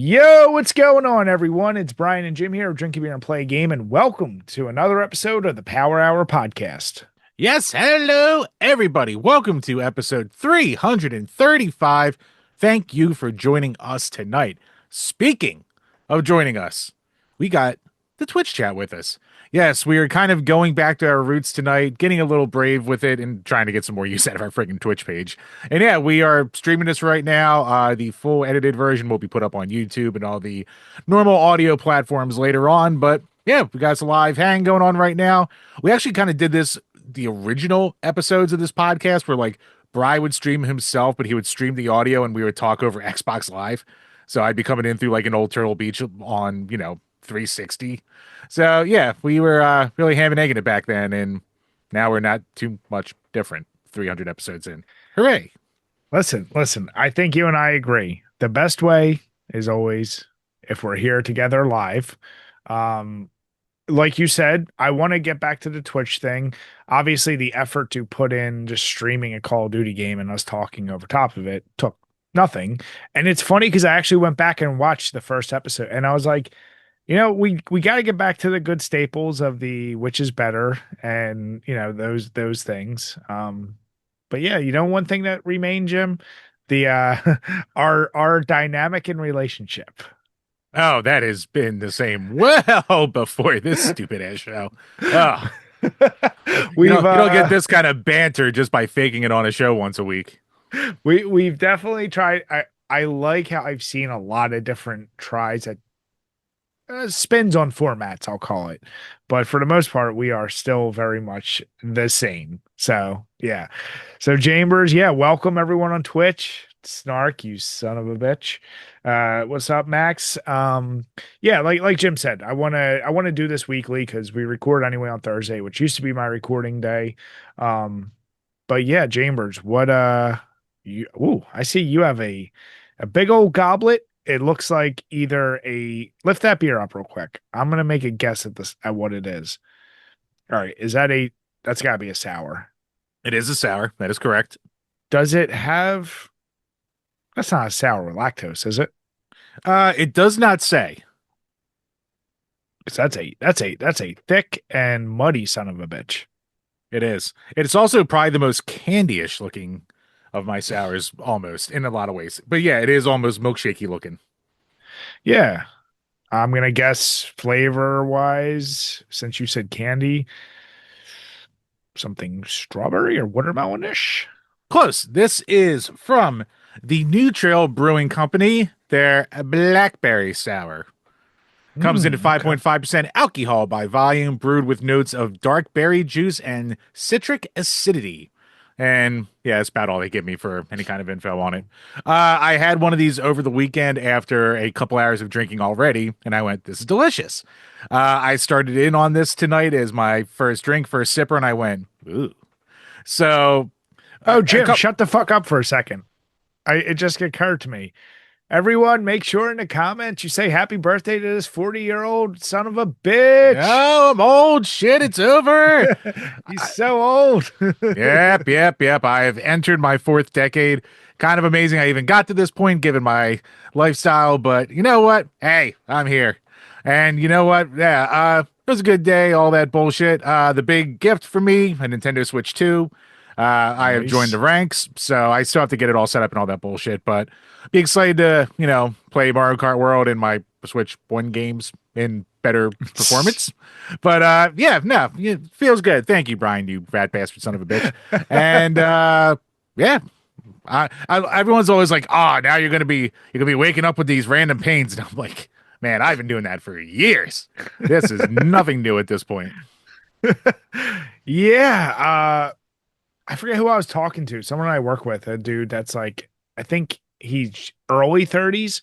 Yo, what's going on, everyone? It's Brian and Jim here of Drinking Beer and Play a Game, and welcome to another episode of the Power Hour Podcast. Yes, hello, everybody. Welcome to episode 335. Thank you for joining us tonight. Speaking of joining us, we got the Twitch chat with us. Yes, we are kind of going back to our roots tonight, getting a little brave with it, and trying to get some more use out of our freaking Twitch page. And yeah, we are streaming this right now. The full edited version will be put up on YouTube and all the normal audio platforms later on. But yeah, we got some live hang going on right now. We actually kind of did this the original episodes of this podcast where like Bry would stream himself, but he would stream the audio and we would talk over Xbox Live. So I'd be coming in through like an old Turtle Beach on, 360. So yeah, we were really ham and egging it back then, and now we're not too much different 300 episodes in. Hooray. Listen, I think you and I agree. The best way is always if we're here together live. Um, like you said, I want to get back to the Twitch thing. Obviously, the effort to put in just streaming a Call of Duty game and us talking over top of it took nothing. And it's funny because I actually went back and watched the first episode, and I was like, we got to get back to the good staples of the which is better and those things. But yeah, one thing that remained, Jim, the our dynamic in relationship. Oh, that has been the same well before this stupid ass show. Oh, We've you don't get this kind of banter just by faking it on a show once a week. we've definitely tried. I like how I've seen a lot of different tries at spins on formats, I'll call it. But for the most part, we are still very much the same. So yeah. So Chambers, yeah, welcome everyone on Twitch. Snark, you son of a bitch. What's up, Max? Yeah, like Jim said, I wanna do this weekly because we record anyway on Thursday, which used to be my recording day. But yeah, Chambers, what I see you have a big old goblet. It looks like either a lift that beer up real quick. I'm gonna make a guess at what it is. All right, that's gotta be a sour. It is a sour. That is correct. Does it have that's not a sour with lactose, is it? It does not say. 'Cause that's a thick and muddy son of a bitch. It is. It's also probably the most candy-ish looking of my sours, almost in a lot of ways. But yeah, it is almost milkshakey looking. Yeah. I'm gonna guess flavor wise, since you said candy, something strawberry or watermelon-ish. Close. This is from the New Trail Brewing Company. Their blackberry sour comes in at Okay. 5.5% alcohol by volume, brewed with notes of dark berry juice and citric acidity. And yeah, that's about all they give me for any kind of info on it. I had one of these over the weekend after a couple hours of drinking already, and I went, "This is delicious." I started in on this tonight as my first drink, first sipper, and I went, "Ooh." So, Oh, a Jim, couple. shut the fuck up for a second. It just occurred to me. Everyone, make sure in the comments you say happy birthday to this 40-year-old son of a bitch. Oh, I'm old. Shit, it's over. He's so old. Yep. I have entered my fourth decade. Kind of amazing I even got to this point given my lifestyle, but you know what? Hey, I'm here. And you know what? Yeah, it was a good day, all that bullshit. The big gift for me, a Nintendo Switch 2. I have joined Nice. the ranks, so I still have to get it all set up and all that bullshit, but be excited to, play Mario Kart World in my Switch 1 games in better performance. But yeah, no, it feels good. Thank you, Brian, you rat bastard son of a bitch. And yeah, everyone's always like, "Oh, now you're gonna be waking up with these random pains," and I'm like, "Man, I've been doing that for years. This is nothing new at this point." Yeah. I forget who I was talking to. Someone I work with, a dude that's like, I think he's early 30s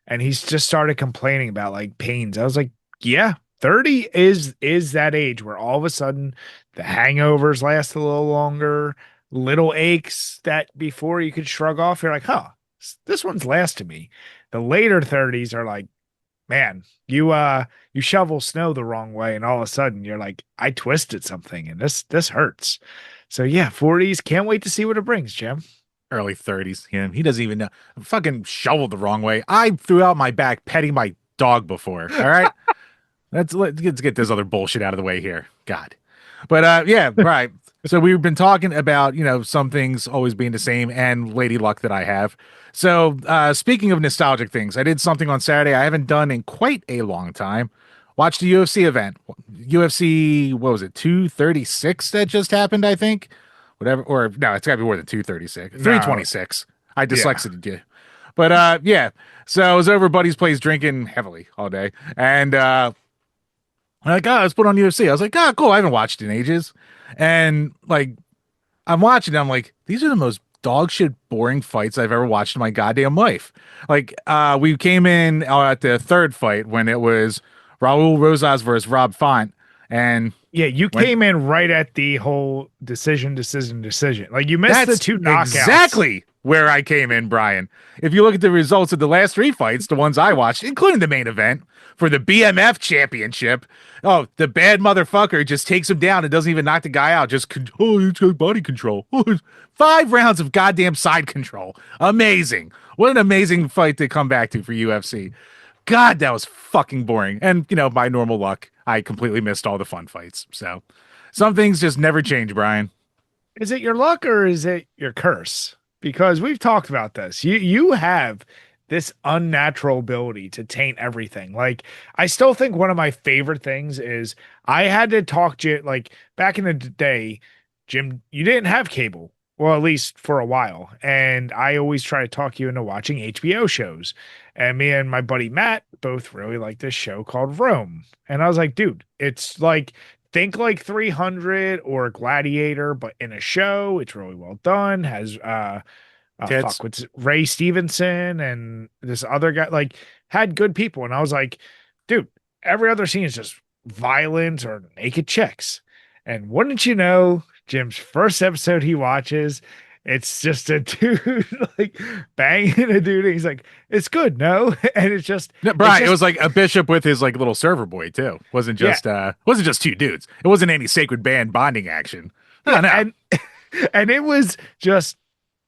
and he's just started complaining about like pains. I was like, yeah, 30 is that age where all of a sudden the hangovers last a little longer, little aches that before you could shrug off. You're like, huh, this one's lasted me. The later 30s are like, man, you shovel snow the wrong way, and all of a sudden you're like, I twisted something and this hurts. So yeah, 40s. Can't wait to see what it brings, Jim. Early 30s. Him. He doesn't even know. Fucking shoveled the wrong way. I threw out my back petting my dog before. All right. Let's get this other bullshit out of the way here. God. But yeah, right. So we've been talking about, some things always being the same and lady luck that I have. So speaking of nostalgic things, I did something on Saturday I haven't done in quite a long time. Watched the UFC event. UFC, what was it, 236 that just happened, I think? Whatever, or no, it's gotta be more than 236. No, 326. I yeah. dyslexic you. But yeah. So I was over at Buddy's place drinking heavily all day. And I'm like, let's put on UFC. I was like, cool. I haven't watched in ages. And like, I'm watching it, I'm like, these are the most dog shit boring fights I've ever watched in my goddamn life. Like, we came in at the third fight when it was Raul Rosas versus Rob Font. And Yeah, you when came in right at the whole decision. Like you missed the That's two knockouts. exactly where I came in, Brian. If you look at the results of the last three fights, the ones I watched, including the main event for the BMF championship, oh, the bad motherfucker just takes him down and doesn't even knock the guy out. It's got body control. 5 rounds of goddamn side control. Amazing. What an amazing fight to come back to for UFC. God, that was fucking boring. And, by normal luck, I completely missed all the fun fights. So some things just never change, Brian. Is it your luck or is it your curse? Because we've talked about this. You have this unnatural ability to taint everything. Like I still think one of my favorite things is I had to talk to like back in the day, Jim, you didn't have cable. Well, at least for a while. And I always try to talk you into watching HBO shows. And me and my buddy Matt both really like this show called Rome. And I was like, dude, it's like think like 300 or Gladiator, but in a show. It's really well done. Has oh Tits. fuck, what's Ray Stevenson and this other guy like had good people. And I was like, dude, every other scene is just violence or naked chicks. And wouldn't you know, Jim's first episode he watches, it's just a dude like banging a dude. And he's like, it's good, no? And No, it's Brian, it just was like a bishop with his like little server boy too. yeah, Wasn't just two dudes. It wasn't any sacred band bonding action. No, yeah, no. and it was just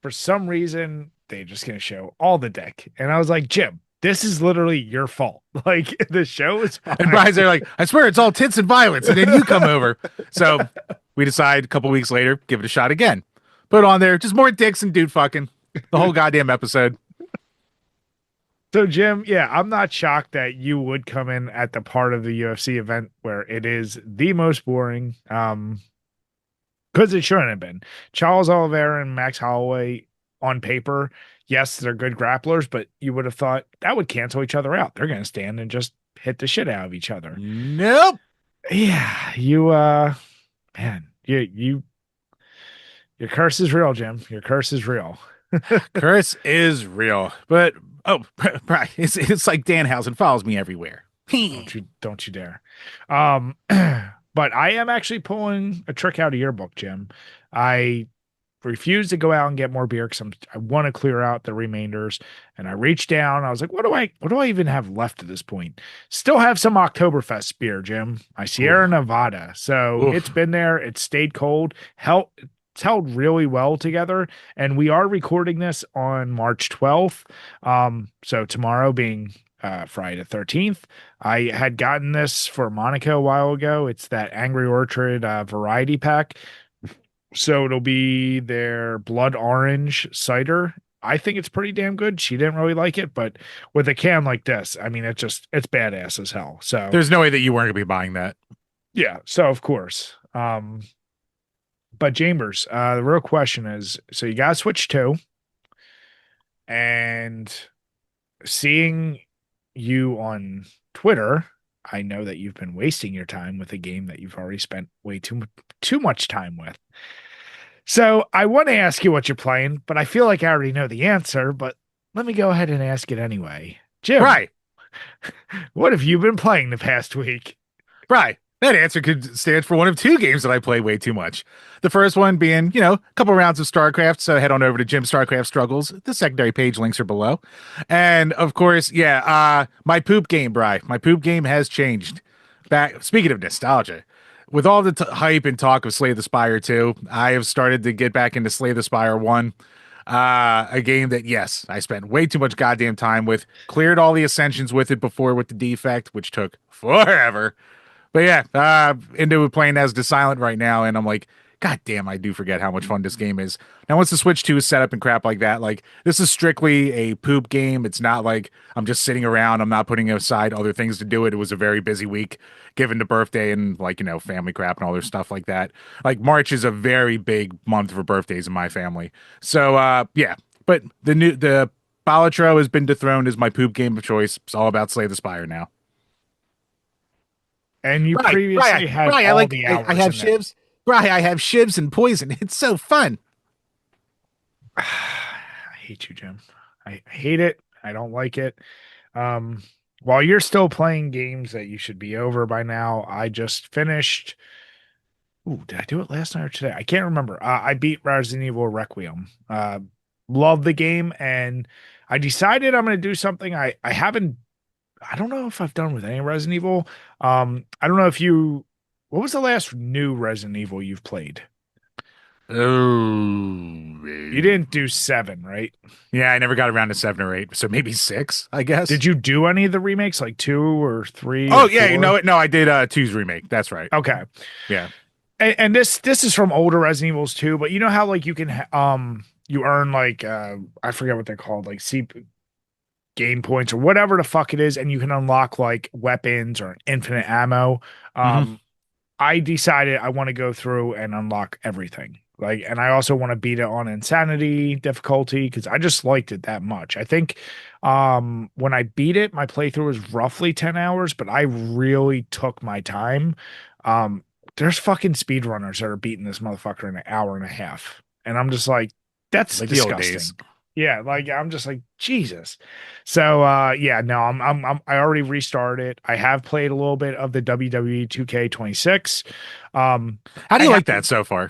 for some reason they're just gonna show all the dick. And I was like, Jim, this is literally your fault. Like the show is And fine. Brian's there like, I swear it's all tits and violence, and then you come over. So we decide a couple weeks later, give it a shot again. Put on there, just more dicks and dude fucking. The whole goddamn episode. So Jim, yeah, I'm not shocked that you would come in at the part of the UFC event where it is the most boring. Because it shouldn't have been. Charles Oliveira and Max Holloway on paper, yes, they're good grapplers, but you would have thought that would cancel each other out. They're gonna stand and just hit the shit out of each other. Nope. Yeah, man, your curse is real, Jim. Your curse is real. Curse is real. But oh, Brian, it's like Danhausen follows me everywhere. Don't you dare. But I am actually pulling a trick out of your book, Jim. I refuse to go out and get more beer because I want to clear out the remainders. And I reached down. I was like, what do I even have left at this point? Still have some Oktoberfest beer, Jim. My Sierra Oof. Nevada. So it's Oof. been there. It's stayed cold. It's held really well together. And we are recording this on March 12th. So tomorrow being Friday the 13th. I had gotten this for Monaco a while ago. It's that Angry Orchard variety pack. So it'll be their blood orange cider. I think it's pretty damn good. She didn't really like it, but with a can like this, I mean, it's badass as hell. So There's no way that you weren't gonna be buying that. yeah, so of course. But Chambers, the real question is, so you got to switch two, and seeing you on Twitter, I know that you've been wasting your time with a game that you've already spent way too much time with. So I want to ask you what you're playing, but I feel like I already know the answer, but let me go ahead and ask it anyway. Jim, Right. what have you been playing the past week? Right. That answer could stand for one of two games that I play way too much. The first one being, a couple rounds of StarCraft. So head on over to Jim StarCraft Struggles. The secondary page links are below. And of course, my poop game, Bri. My poop game has changed. Back. Speaking of nostalgia, with all the hype and talk of Slay the Spire 2, I have started to get back into Slay the Spire 1. A game that, yes, I spent way too much goddamn time with, cleared all the ascensions with it before with the defect, which took forever. But yeah, into playing as the Silent right now, and I'm like, God damn, I do forget how much fun this game is. Now, once the Switch 2 is set up and crap like that, like this is strictly a poop game. It's not like I'm just sitting around. I'm not putting aside other things to do it. It was a very busy week, given the birthday and like family crap and all their stuff like that. Like March is a very big month for birthdays in my family. So yeah, but the Balatro has been dethroned as my poop game of choice. It's all about Slay the Spire now. And you Right, right, previously had right. I all like. the I hours have in it. shivs. Right, I have shivs and poison. It's so fun. I hate you, Jim. I hate it. I don't like it. Um, while you're still playing games that you should be over by now, I just finished. Ooh, did I do it last night or today? I can't remember. I beat Resident Evil Requiem. Love the game, and I decided I'm going to do something I haven't. I don't know if I've done with any Resident Evil. I don't know if you. What was the last new Resident Evil you've played? You Oh, didn't do seven, right? yeah. I never got around to 7 or 8, so maybe 6, I guess. Did you do any of the remakes, like two or three Oh or yeah, you know four? it. No, I did two's remake. That's right. Okay. Yeah. And this is from older Resident Evils too, but you know how like you can you earn like I forget what they're called, like C game points or whatever the fuck it is, and you can unlock like weapons or infinite ammo. Hmm. I decided I want to go through and unlock everything. Like, and I also want to beat it on insanity difficulty because I just liked it that much. I think when I beat it, my playthrough was roughly 10 hours, but I really took my time. Um, there's fucking speedrunners that are beating this motherfucker in an hour and a half. And I'm just like, that's Like the old days. disgusting. Yeah, like I'm just like, Jesus. So yeah, no, I already restarted. I have played a little bit of the WWE 2K26. How do I you have like that so far?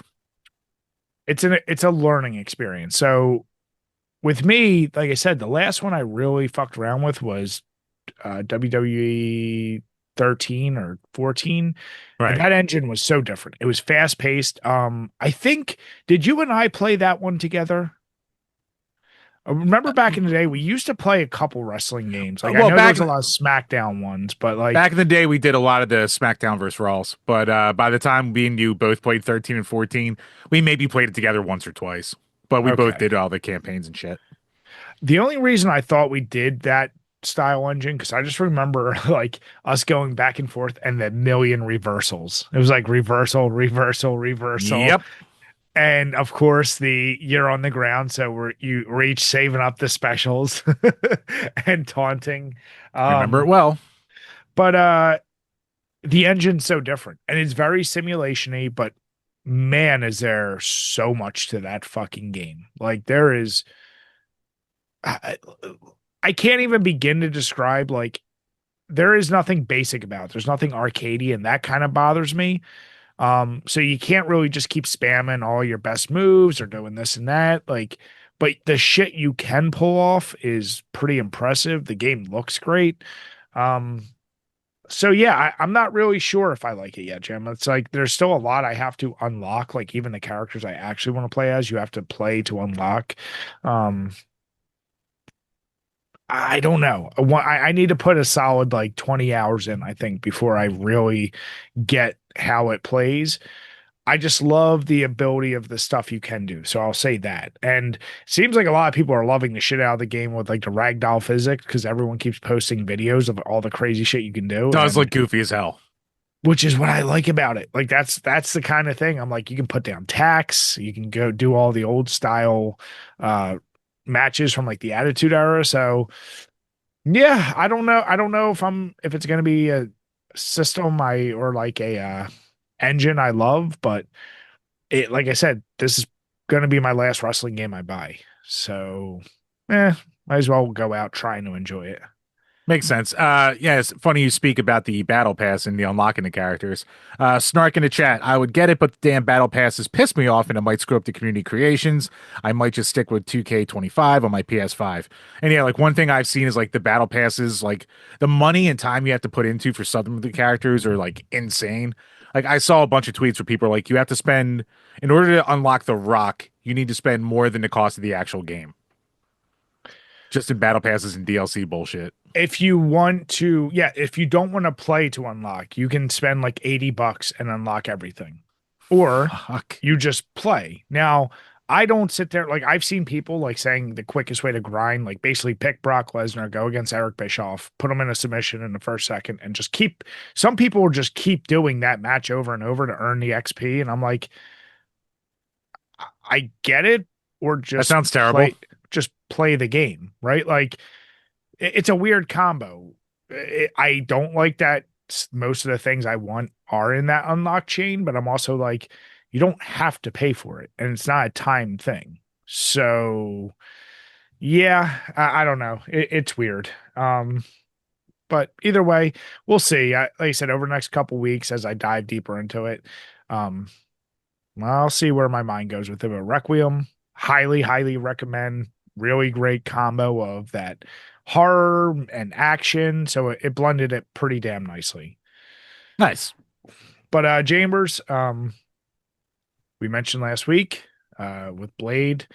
it's a learning experience. So with me, like I said, the last one I really fucked around with was WWE 13 or 14. And Right. that engine was so different. It was fast paced. I think did you and I play that one together? I remember back in the day, we used to play a couple wrestling games. Like I Well, know there was a lot of SmackDown ones, but back like, in the day, we did a lot of the SmackDown versus Raws. But by the time we and you both played 13 and 14, we maybe played it together once or twice. But we both okay. did all the campaigns and shit. The only reason I thought we did that style engine, because I just remember like us going back and forth and the million reversals. It was like reversal, reversal, reversal. Yep. And of course, the you're on the ground, so we're each saving up the specials and taunting. Remember it Um, well. but the engine's so different and it's very simulation-y, but man, is there so much to that fucking game. Like there is I, I can't even begin to describe like there is nothing basic about it. There's nothing arcadey, and that kind of bothers me. So you can't really just keep spamming all your best moves or doing this and that. Like, but the shit you can pull off is pretty impressive. The game looks great. Um, so yeah, I'm not really sure if I like it yet, Jim. It's like there's still a lot I have to unlock. Like even the characters I actually want to play as, you have to play to unlock. Um, I don't know. I need to put a solid like 20 hours in, I think, before I really get how it plays. I just love the ability of the stuff you can do. So I'll say that. And it seems like a lot of people are loving the shit out of the game with like the ragdoll physics because everyone keeps posting videos of all the crazy shit you can do. Does And look goofy as hell. which is what I like about it. Like that's the kind of thing I'm like, you can put down tax, you can go do all the old style matches from like the Attitude Era. So yeah, I don't know. I don't know if it's gonna be a system I or like a engine I love, but it like I said, this is gonna be my last wrestling game I buy. So might as well go out trying to enjoy it. Makes sense. Yeah, it's funny you speak about the battle pass and the unlocking the characters. Snark in the chat. I would get it, but the damn battle passes piss me off and it might screw up the community creations. I might just stick with 2K25 on my PS5. And yeah, like one thing I've seen is like the battle passes, like the money and time you have to put into for some of the characters are like insane. Like I saw a bunch of tweets where people are like, you have to spend in order to unlock the Rock, you need to spend more than the cost of the actual game, just in battle passes and DLC bullshit. If you want to, yeah, if you don't want to play to unlock, you can spend like $80 and unlock everything. Or Fuck. you just play. Now, I don't sit there like I've seen people like saying the quickest way to grind, like basically pick Brock Lesnar, go against Eric Bischoff, put him in a submission in the first second, and just keep. Some people will just keep doing that match over and over to earn the XP, and I'm like, I get it, or That sounds terrible. just play the game, right? Like it's a weird combo. I don't like that most of the things I want are in that unlock chain, but I'm also like, you don't have to pay for it, and it's not a time thing. So yeah, I don't know. It's weird. But either way, we'll see. Like I said, over the next couple weeks as I dive deeper into it, um, I'll see where my mind goes with it. But Requiem, highly recommend. Really great combo of that horror and action. So it blended it pretty damn nicely. Nice. But Chambers, we mentioned last week with Blade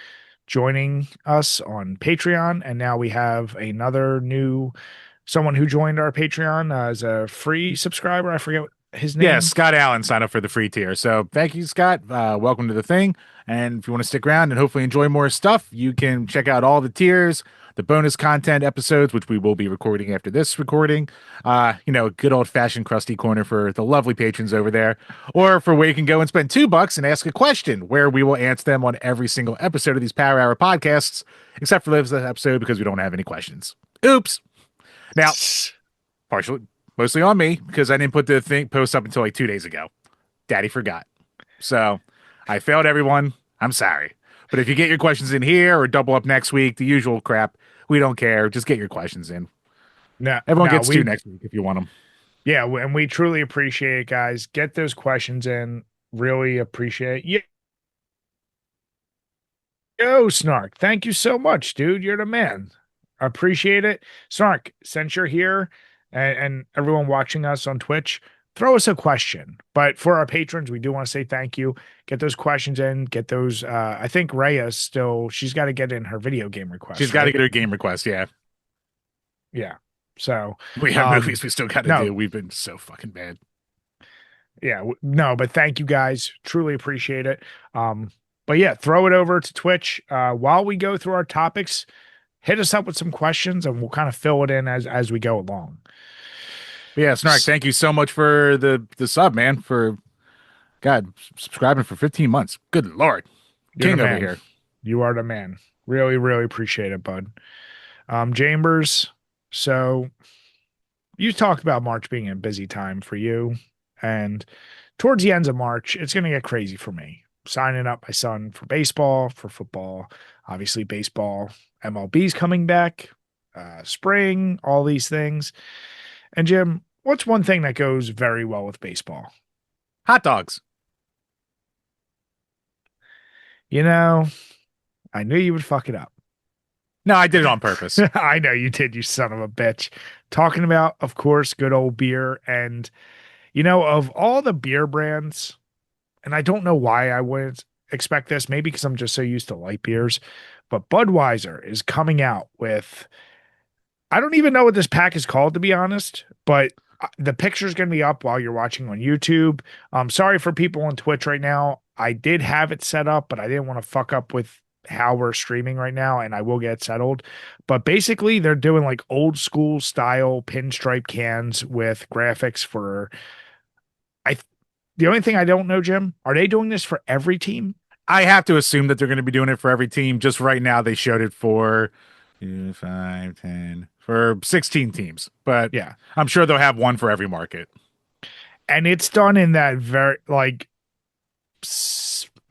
joining us on Patreon, and now we have another new someone who joined our Patreon as a free subscriber. I forget his Yeah, name. Scott Allen signed up for the free tier. So thank you, Scott. Welcome to the thing. And if you want to stick around and hopefully enjoy more stuff, you can check out all the tiers, the bonus content episodes, which we will be recording after this recording. Good old fashioned crusty corner for the lovely patrons over there, or for where you can go and spend $2 and ask a question, where we will answer them on every single episode of these Power Hour podcasts, except for this episode because we don't have any questions. Oops. Now, partially, mostly on me because I didn't put the thing post up until like 2 days ago. Daddy forgot. So I failed everyone. I'm sorry. But if you get your questions in here or double up next week, the usual crap, we don't care. Just get your questions in. No, Everyone no, gets two we next week if you want them. yeah, and we truly appreciate it, guys. Get those questions in. Really appreciate it. Yo, Snark, thank you so much, dude. You're the man. Appreciate it. Snark, since you're here and everyone watching us on Twitch, throw us a question. But for our patrons, we do want to say thank you. Get those questions in. Get those. I think Rhea still, she's got to get in her video game request, She's got to right? get her game request. Yeah. Yeah. So, We have movies we still got to no, do. We've been so fucking bad. yeah, no, but thank you guys. Truly appreciate it. But yeah, throw it over to Twitch. While we go through our topics, hit us up with some questions and we'll kind of fill it in as we go along. But yeah, Snark, thank you so much for the sub, man. For God, subscribing for 15 months. Good Lord. You're the King over man. here. You are the man. Really appreciate it, bud. Chambers, so you talked about March being a busy time for you. And towards the ends of March, it's going to get crazy for me. Signing up my son for baseball, for football, obviously baseball, MLB's coming back, spring, all these things. And Jim, what's one thing that goes very well with baseball? Hot dogs. You know, I knew you would fuck it up. No, I did it on purpose. I know you did, you son of a bitch. Talking about, of course, good old beer. And, of all the beer brands, and I don't know why I wouldn't expect this, maybe because I'm just so used to light beers, but Budweiser is coming out with, I don't even know what this pack is called, to be honest, but the picture's going to be up while you're watching on YouTube. Sorry for people on Twitch right now. I did have it set up, but I didn't want to fuck up with how we're streaming right now, and I will get settled. But basically, they're doing like old school style pinstripe cans with graphics for. The only thing I don't know, Jim, are they doing this for every team? I have to assume that they're going to be doing it for every team. Just right now, they showed it for 2, 5, 10, for 16 teams. But Yeah, I'm sure they'll have one for every market. and it's done in that very like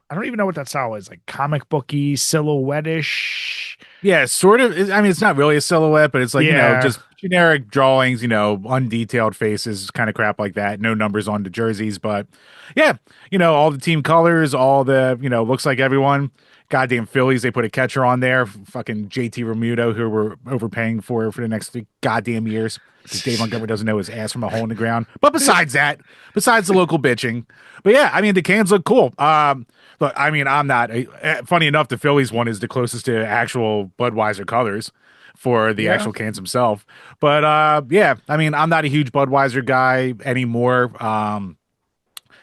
I don't even know what that style is, like comic booky, silhouette-ish. Yeah, sort of. I mean, it's not really a silhouette, but it's like, Yeah, just generic drawings, undetailed faces, kind of crap like that. No numbers on the jerseys, but yeah, all the team colors, all the, looks like everyone. Goddamn Phillies, they put a catcher on there, fucking JT Remuto, who we're overpaying for the next 3 goddamn years because Dave Montgomery doesn't know his ass from a hole in the ground. But besides the local bitching, but yeah, I mean, the cans look cool. But I mean, I'm not. Funny enough, the Phillies one is the closest to actual Budweiser colors for the Yeah. actual cans themselves. But yeah, I mean, I'm not a huge Budweiser guy anymore.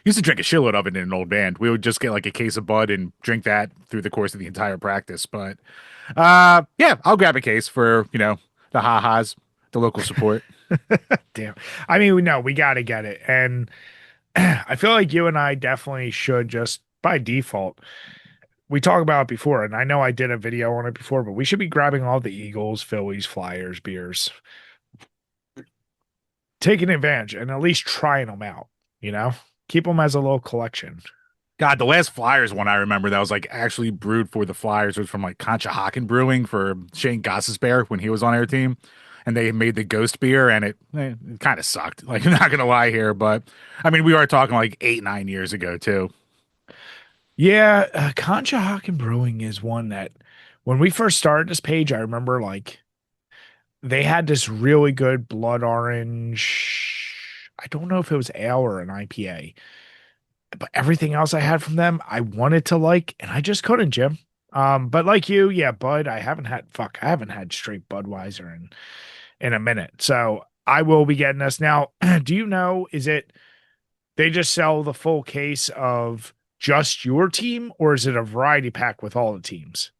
Used to drink a shitload of it in an old band. We would just get like a case of Bud and drink that through the course of the entire practice. But yeah, I'll grab a case for the ha-has, the local support. Damn. I mean, no, we got to get it. And I feel like you and I definitely should just by default. We talked about it before, and I know I did a video on it before, but we should be grabbing all the Eagles, Phillies, Flyers, beers, taking advantage and at least trying them out, you know? Keep them as a little collection. God, the last Flyers one I remember that was like actually brewed for the Flyers was from like Conshohocken Brewing for Shane Gossesbear when he was on our team. And they made the ghost beer and it kind of sucked. Like, I'm not going to lie here, but I mean, we are talking like 8, 9 years ago, too. Yeah, Conshohocken Brewing is one that when we first started this page, I remember like they had this really good blood orange. I don't know if it was ale or an IPA, but everything else I had from them, I wanted to like, and I just couldn't, Jim. But like you, yeah, Bud, I haven't had straight Budweiser in a minute. So I will be getting this. Now, do you know, is it they just sell the full case of just your team, or is it a variety pack with all the teams?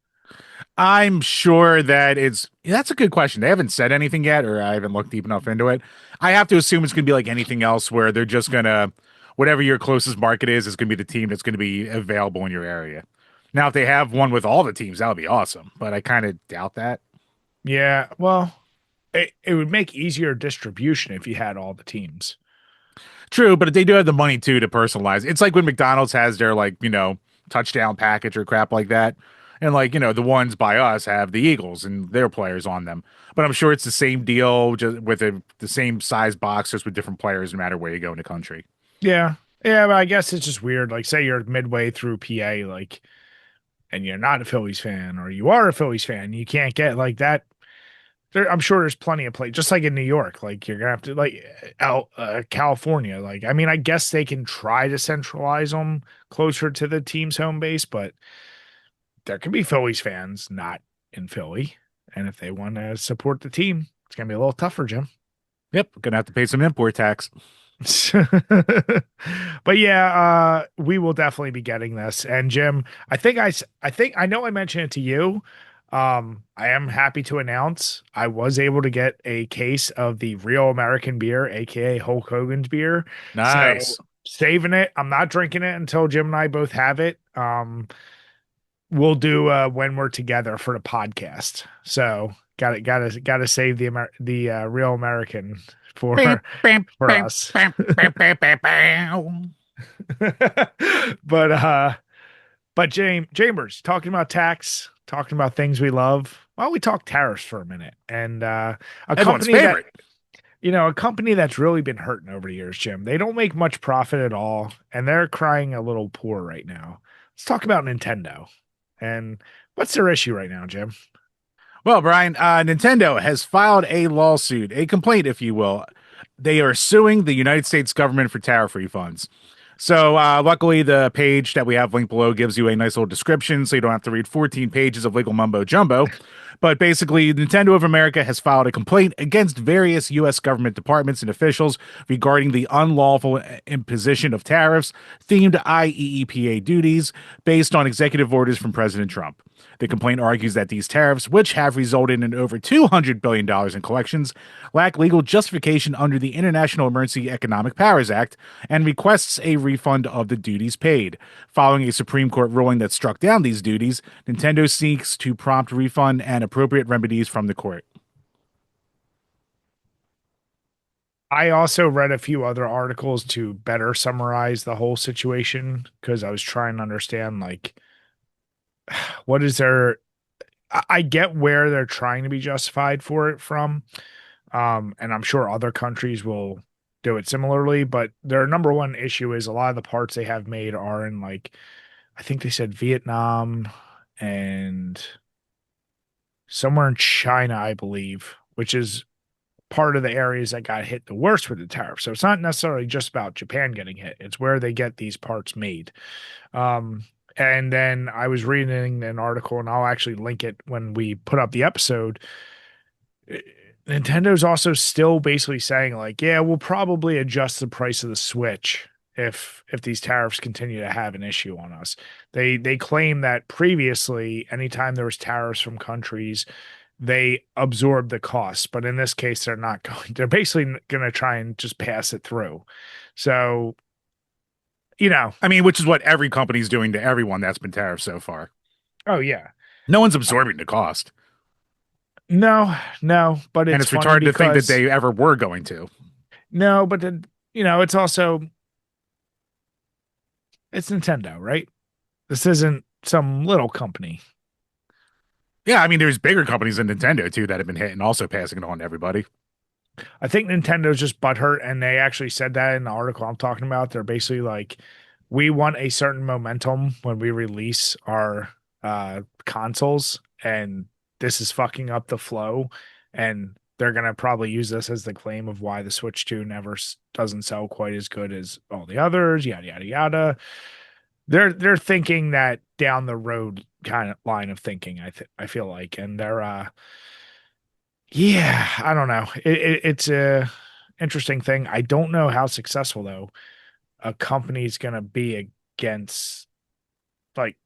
I'm sure that that's a good question. They haven't said anything yet, or I haven't looked deep enough into it. I have to assume it's going to be like anything else where they're just going to, whatever your closest market is going to be the team that's going to be available in your area. Now, if they have one with all the teams, that would be awesome, but I kind of doubt that. Yeah, well, it would make easier distribution if you had all the teams. True, but they do have the money too to personalize. It's like when McDonald's has their like, touchdown package or crap like that. And like, the ones by us have the Eagles and their players on them. But I'm sure it's the same deal just with the same size box just with different players no matter where you go in the country. Yeah. Yeah, but I guess it's just weird. Like, say you're midway through PA, like, and you're not a Phillies fan, or you are a Phillies fan, you can't get like that. I'm sure there's plenty of play, just like in New York. Like, you're gonna have to like out California. Like, I mean, I guess they can try to centralize them closer to the team's home base, but there could be Phillies fans not in Philly, and if they want to support the team, it's gonna be a little tougher, Jim. Yep, gonna have to pay some import tax. But yeah, we will definitely be getting this. And Jim, I think I know I mentioned it to you. I am happy to announce I was able to get a case of the Real American beer, aka Hulk Hogan's beer. So Nice. saving it. I'm not drinking it until Jim and I both have it. We'll do when we're together for the podcast. So got to save the Real American Bam, for bam, for bam, us. bam, bam, bam, bam, bam. but James Chambers talking about tax, talking about things we love. Well, we talk tariffs for a minute, and a Everyone's company that favorite. a company that's really been hurting over the years, Jim. They don't make much profit at all, and they're crying a little poor right now. Let's talk about Nintendo. And what's their issue right now, Jim? Well, Brian, Nintendo has filed a lawsuit, a complaint, if you will. They are suing the United States government for tariff refunds. So, luckily, the page that we have linked below gives you a nice little description, so you don't have to read 14 pages of legal mumbo jumbo. But basically, Nintendo of America has filed a complaint against various U.S. government departments and officials regarding the unlawful imposition of tariffs themed IEEPA duties based on executive orders from President Trump. The complaint argues that these tariffs, which have resulted in over $200 billion in collections, lack legal justification under the International Emergency Economic Powers Act and requests a refund of the duties paid. Following a Supreme Court ruling that struck down these duties, Nintendo seeks to prompt refund and appropriate remedies from the court. I also read a few other articles to better summarize the whole situation because I was trying to understand like what is their I get where they're trying to be justified for it from. And I'm sure other countries will do it similarly, but their number one issue is a lot of the parts they have made are in like I think they said Vietnam and somewhere in China, I believe, which is part of the areas that got hit the worst with the tariff. So it's not necessarily just about Japan getting hit. It's where they get these parts made. Um, And then I was reading an article, and I'll actually link it when we put up the episode. Nintendo's also still basically saying like, yeah, we'll probably adjust the price of the Switch if these tariffs continue to have an issue on us. They claim that previously, anytime there was tariffs from countries, they absorb the costs, but in this case, they're not going. They're basically going to try and just pass it through. So, you know, I mean, which is what every company's doing to everyone that's been tariffed so far. oh yeah, No one's absorbing the cost. no, no, but And it's it's funny retarded to think that because they ever were going to. no, but then it's also it's Nintendo, right? This isn't some little company. Yeah, I mean, there's bigger companies than Nintendo too that have been hit and also passing it on to everybody. I think Nintendo's just butthurt, and they actually said that in the article I'm talking about. They're basically like, we want a certain momentum when we release our consoles, and this is fucking up the flow. And they're gonna probably use this as the claim of why the Switch 2 never doesn't sell quite as good as all the others. Yada yada yada. They're thinking that down the road kind of line of thinking. I feel like, and they're yeah, I don't know. It's a interesting thing. I don't know how successful though a company's gonna be against like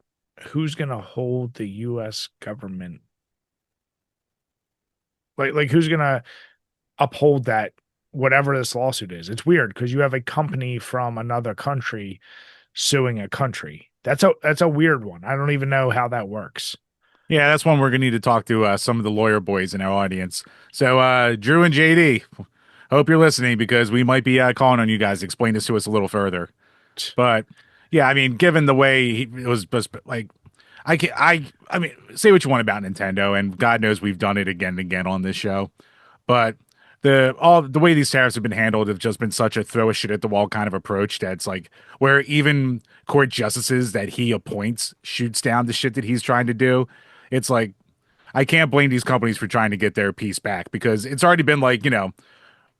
who's gonna hold the U.S. government, like who's gonna uphold that whatever this lawsuit is. It's weird because you have a company from another country suing a country. That's a weird one. I don't even know how that works. Yeah, that's one we're gonna need to talk to some of the lawyer boys in our audience. So, Drew and JD, hope you're listening because we might be calling on you guys to explain this to us a little further. But yeah, I mean, given the way it was like, I mean, say what you want about Nintendo, and God knows we've done it again and again on this show. But the way these tariffs have been handled have just been such a throw a shit at the wall kind of approach that's like where even court justices that he appoints shoots down the shit that he's trying to do. It's like I can't blame these companies for trying to get their piece back because it's already been like,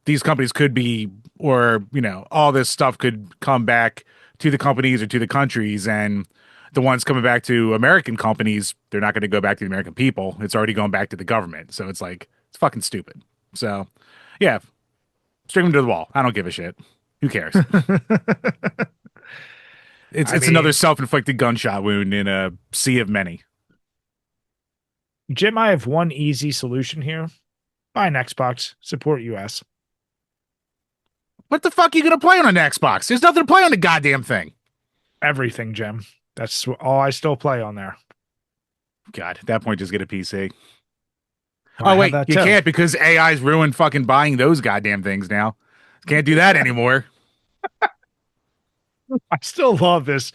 these companies could be, or, all this stuff could come back to the companies or to the countries. And the ones coming back to American companies, they're not going to go back to the American people. It's already going back to the government. So it's like, it's fucking stupid. So, yeah, string them to the wall. I don't give a shit. Who cares? It's I it's another mean, self-inflicted gunshot wound in a sea of many. Jim, I have one easy solution here. Buy an Xbox, support US. What the fuck are you gonna play on an Xbox? There's nothing to play on the goddamn thing. Everything, Jim. That's all I still play on there. God, at that point, just get a PC. I Oh have wait, that you too. can't because AI's ruined fucking buying those goddamn things now. Can't do that anymore. I still love this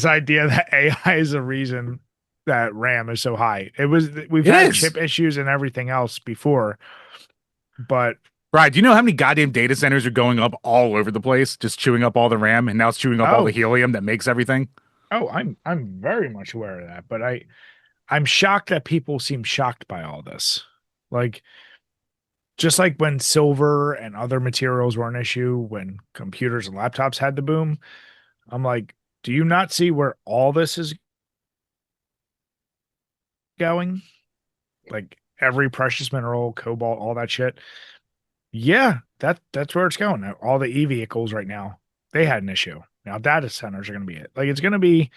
idea that AI is a reason that RAM is so high. We've It had is. chip issues and everything else before, but Right. Do you know how many goddamn data centers are going up all over the place, just chewing up all the RAM, and now it's chewing up all the oh, helium that makes everything? I'm very much aware of that, but I'm shocked that people seem shocked by all this. Like just like when silver and other materials were an issue when computers and laptops had the boom, I'm like, do you not see where all this is going? Like every precious mineral, cobalt, all that shit. Yeah, that's where it's going. All the e-vehicles right now, they had an issue. Now data centers are going to be it. Like it's going to be.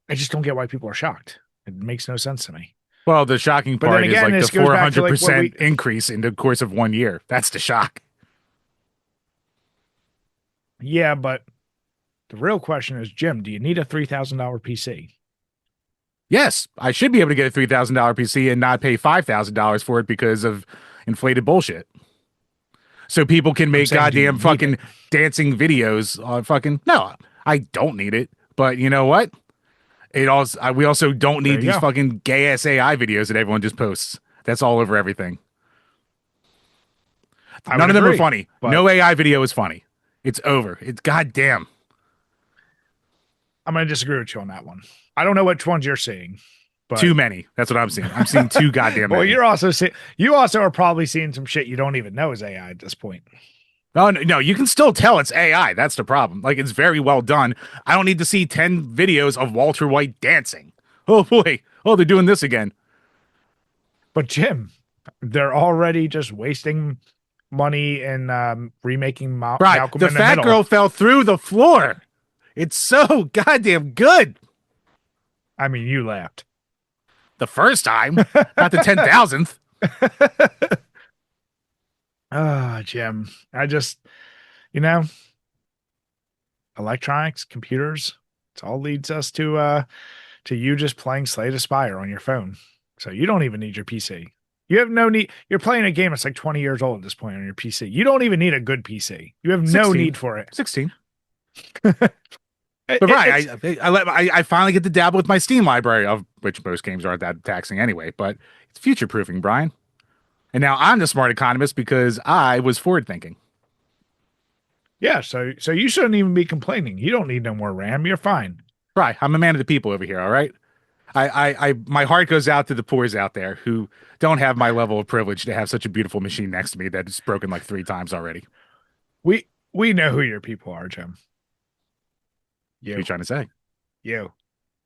I just don't get why people are shocked. It makes no sense to me. Well, the shocking But then part is again, like the this goes back to like what 400% we. increase in the course of 1 year. That's the shock. Yeah, but the real question is, Jim, do you need a $3,000 PC? Yes, I should be able to get a $3,000 PC and not pay $5,000 for it because of inflated bullshit. So people can I'm make saying, do you goddamn need fucking it? dancing videos on fucking. No, I don't need it. But you know what? We also don't There need you these go. fucking gay ass AI videos that everyone just posts. That's all over everything. I None would of them are agree, funny. but No AI video is funny. It's over. It's goddamn I'm going to disagree with you on that one. I don't know which ones you're seeing, but too many. That's what I'm seeing. I'm seeing too goddamn well, many. you also are probably seeing some shit you don't even know is AI at this point. Oh no, no, you can still tell it's AI. That's the problem. Like it's very well done. I don't need to see 10 videos of Walter White dancing. Oh boy. Oh, they're doing this again. But Jim, they're already just wasting money and remaking Right. Malcolm The in the fat Middle. girl fell through the floor. It's so goddamn good. I mean, you laughed. The first time, not the 10,000th. Ah, Jim. I just, you know, electronics, computers, it all leads us to you just playing Slay the Spire on your phone. So you don't even need your PC. You have no need. You're playing a game that's like 20 years old at this point on your PC. You don't even need a good PC. You have no 16. need for it. 16. It- But it- right, it's I finally get to dabble with my Steam library, of which most games aren't that taxing anyway. But it's future proofing, Brian. And now I'm the smart economist because I was forward thinking. Yeah, so you shouldn't even be complaining. You don't need no more RAM. You're fine. Right, I'm a man of the people over here. All right. My heart goes out to the poors out there who don't have my level of privilege to have such a beautiful machine next to me that it's broken like 3 times already. We know who your people are, Jim. What are you You, trying to say? you,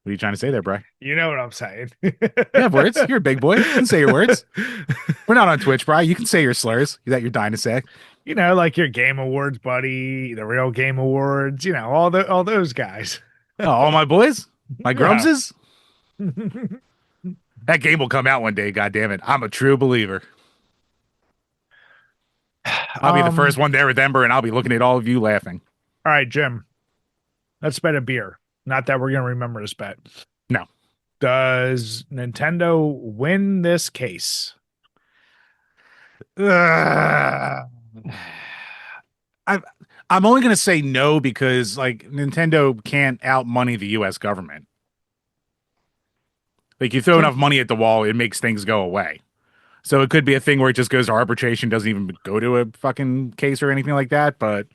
What are you trying to say there, Bry? you know what I'm saying. You have words. You're a big boy. You can say your words. We're not on Twitch, Bry. You can say your slurs that you're dying to say. You know, like your Game Awards buddy, the real Game Awards. You know, all those guys. Oh, all my boys, my Yeah. Grumses. That game will come out one day. God damn it! I'm a true believer. I'll be the Um. first one there with Ember, and I'll be looking at all of you laughing. All right, Jim. Let's bet a beer. Not that we're gonna remember this bet. No. Does Nintendo win this case? Ugh. I I'm only gonna say no because like Nintendo can't out money the U.S. government. Like you throw Jim. enough money at the wall, it makes things go away. So it could be a thing where it just goes to arbitration, doesn't even go to a fucking case or anything like that. But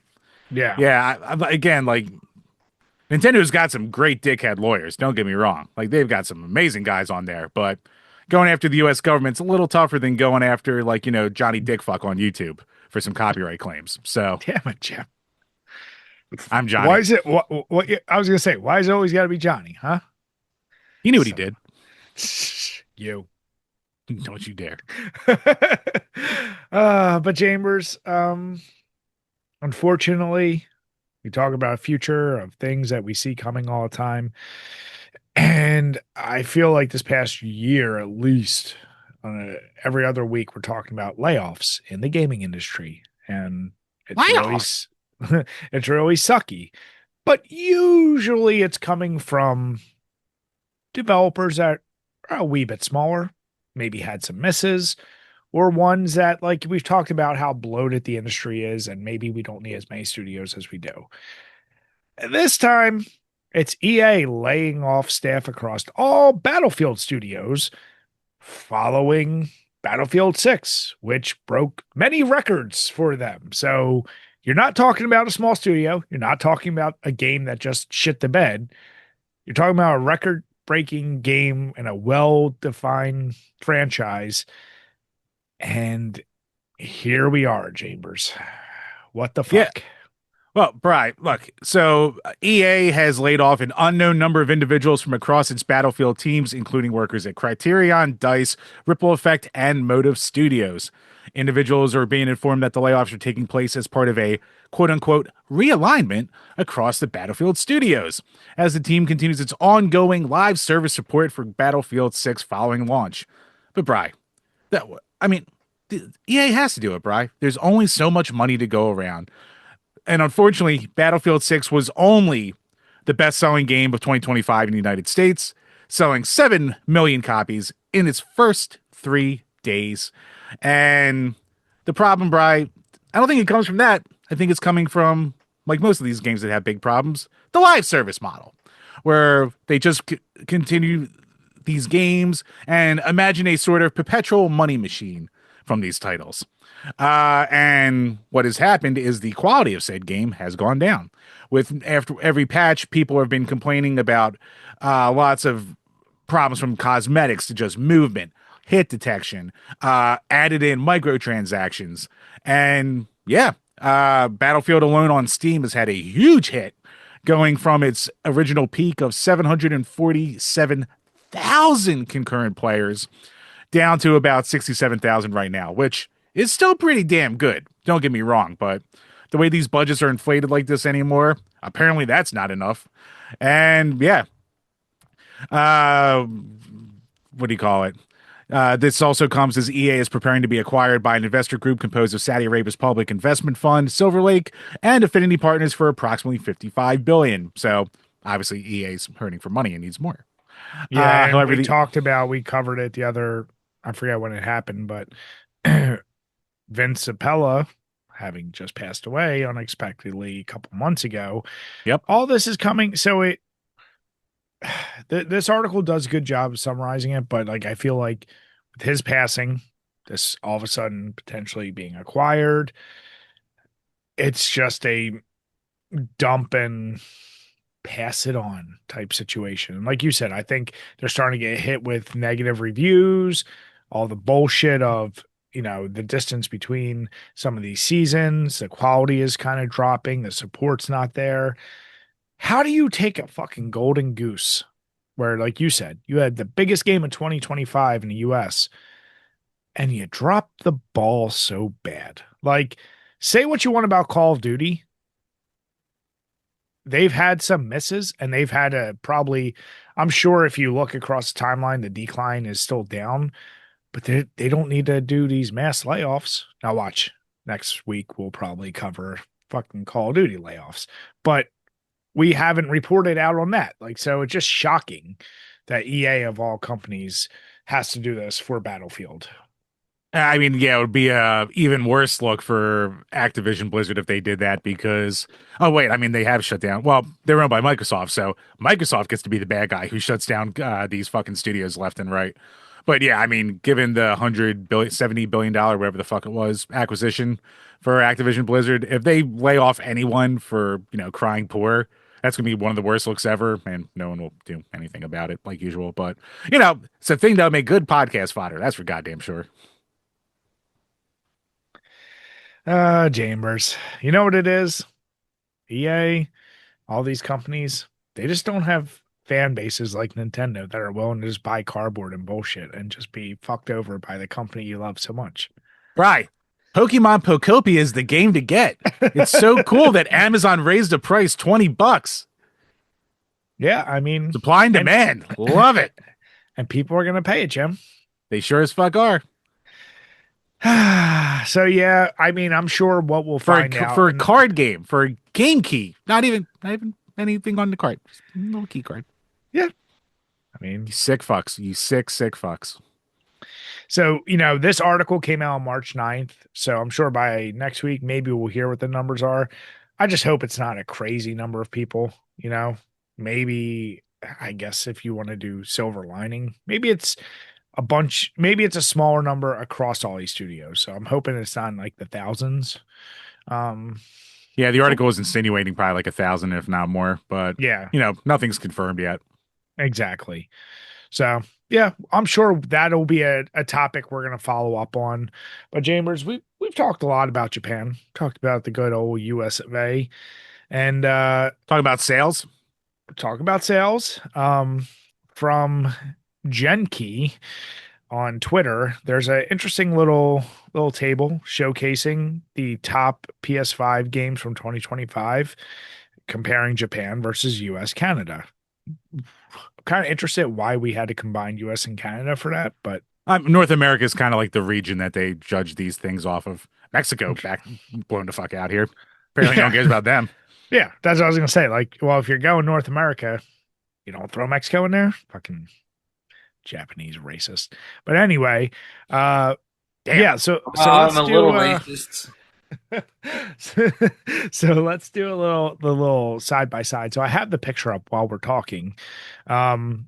Yeah. yeah, again, like Nintendo's got some great dickhead lawyers. Don't get me wrong; like they've got some amazing guys on there. But going after the U.S. government's a little tougher than going after like Johnny Dickfuck on YouTube for some copyright claims. So Damn it, Jim. I'm Why Johnny. is it what I was gonna say, why is it always gotta be Johnny, huh? He knew what he So did. you. Don't you dare. But Chambers, unfortunately, we talk about a future of things that we see coming all the time. And I feel like this past year, at least, every other week, we're talking about layoffs in the gaming industry, and it's really, Playoffs. it's really sucky. But usually, it's coming from developers that are a wee bit smaller, maybe had some misses, or ones that, like we've talked about, how bloated the industry is, and maybe we don't need as many studios as we do. This time, it's EA laying off staff across all Battlefield studios following Battlefield 6, which broke many records for them. So you're not talking about a small studio. You're not talking about a game that just shit the bed. You're talking about a record breaking game and a well defined franchise. And here we are, Chambers. What the Yeah. fuck? Well, Bri, look, so EA has laid off an unknown number of individuals from across its Battlefield teams, including workers at Criterion, DICE, Ripple Effect, and Motive Studios. Individuals are being informed that the layoffs are taking place as part of a quote unquote realignment across the Battlefield studios, as the team continues its ongoing live service support for Battlefield 6 following launch. But, Bri, I mean, EA has to do it, Bri. There's only so much money to go around. And unfortunately, Battlefield 6 was only the best selling game of 2025 in the United States, selling 7 million copies in its first 3 days. And the problem, Bri, I don't think it comes from that. I think it's coming from, like most of these games that have big problems, the live service model, where they just continue these games and imagine a sort of perpetual money machine from these titles. And what has happened is the quality of said game has gone down. With after every patch, people have been complaining about lots of problems from cosmetics to just movement, hit detection, added in microtransactions, and yeah, Battlefield alone on Steam has had a huge hit, going from its original peak of 747,000 concurrent players down to about 67,000 right now, which is still pretty damn good. Don't get me wrong, but the way these budgets are inflated like this anymore, apparently that's not enough. And yeah, uh, what do you call it? This also comes as EA is preparing to be acquired by an investor group composed of Saudi Arabia's public investment fund, Silver Lake, and affinity partners for approximately 55 billion. So obviously EA's hurting for money and needs more. Yeah, and However, we covered it the other, I forget when it happened, but Vince Appella, having just passed away unexpectedly a couple months ago, yep, all this is coming. So this article does a good job of summarizing it, but like I feel like with his passing, this all of a sudden potentially being acquired, it's just a dump and pass it on type situation. And like you said, I think they're starting to get hit with negative reviews, all the bullshit of, the distance between some of these seasons, the quality is kind of dropping, the support's not there. How do you take a fucking golden goose where, like you said, you had the biggest game of 2025 in the US and you dropped the ball so bad? Like, say what you want about Call of Duty, they've had some misses and they've had a probably, I'm sure if you look across the timeline, the decline is still down, but they don't need to do these mass layoffs. Now watch, next week we'll probably cover fucking Call of Duty layoffs, but we haven't reported out on that. Like, so it's just shocking that EA of all companies has to do this for Battlefield. I mean, yeah, it would be a even worse look for Activision Blizzard if they did that because, oh wait, I mean they have shut down. Well, they're owned by Microsoft, so Microsoft gets to be the bad guy who shuts down these fucking studios left and right. But yeah, I mean, given the 100 billion, $70 billion, whatever the fuck it was, acquisition for Activision Blizzard, if they lay off anyone for crying poor, that's gonna be one of the worst looks ever, and no one will do anything about it like usual. But it's a thing that'll make good podcast fodder. That's for goddamn sure. Chambers. You know what it is? EA, all these companies, they just don't have fan bases like Nintendo that are willing to just buy cardboard and bullshit and just be fucked over by the company you love so much. Right. Pokemon Pokopia is the game to get. It's so cool that Amazon raised the price $20. Yeah, I mean, Supply and and demand. Love it. and people are gonna pay it, Jim. They sure as fuck are. So yeah, I mean, I'm sure what we'll For find out, for a and card game, for a game key. Not even anything on the card. Just a little key card. yeah, I mean, You sick fucks. You sick fucks. so this article came out on March 9th, so I'm sure by next week maybe we'll hear what the numbers are. I just hope it's not a crazy number of people, Maybe I guess if you want to do silver lining, maybe it's a bunch, maybe it's a smaller number across all these studios. So I'm hoping it's not in like the thousands. Um, Yeah, the article was insinuating probably like 1,000, if not more, but yeah, nothing's confirmed yet. exactly. So yeah, I'm sure that'll be a topic we're gonna follow up on. But Chambers, we've talked a lot about Japan, talked about the good old US of A, and Talking about sales. talk about sales. From Genki on Twitter, there's an interesting little table showcasing the top PS5 games from 2025, comparing Japan versus US, Canada. Kind of interested why we had to combine US and Canada for that, but North America is kind of like the region that they judge these things off of. Mexico back blown the fuck out here. Apparently, no one yeah, cares about them. yeah, that's what I was gonna say. Like, well, if you're going North America, you don't throw Mexico in there. Fucking Japanese racist. But anyway, uh, Damn. yeah. So I'm let's a do little racist. so, so let's do the little side by side. So I have the picture up while we're talking. Um,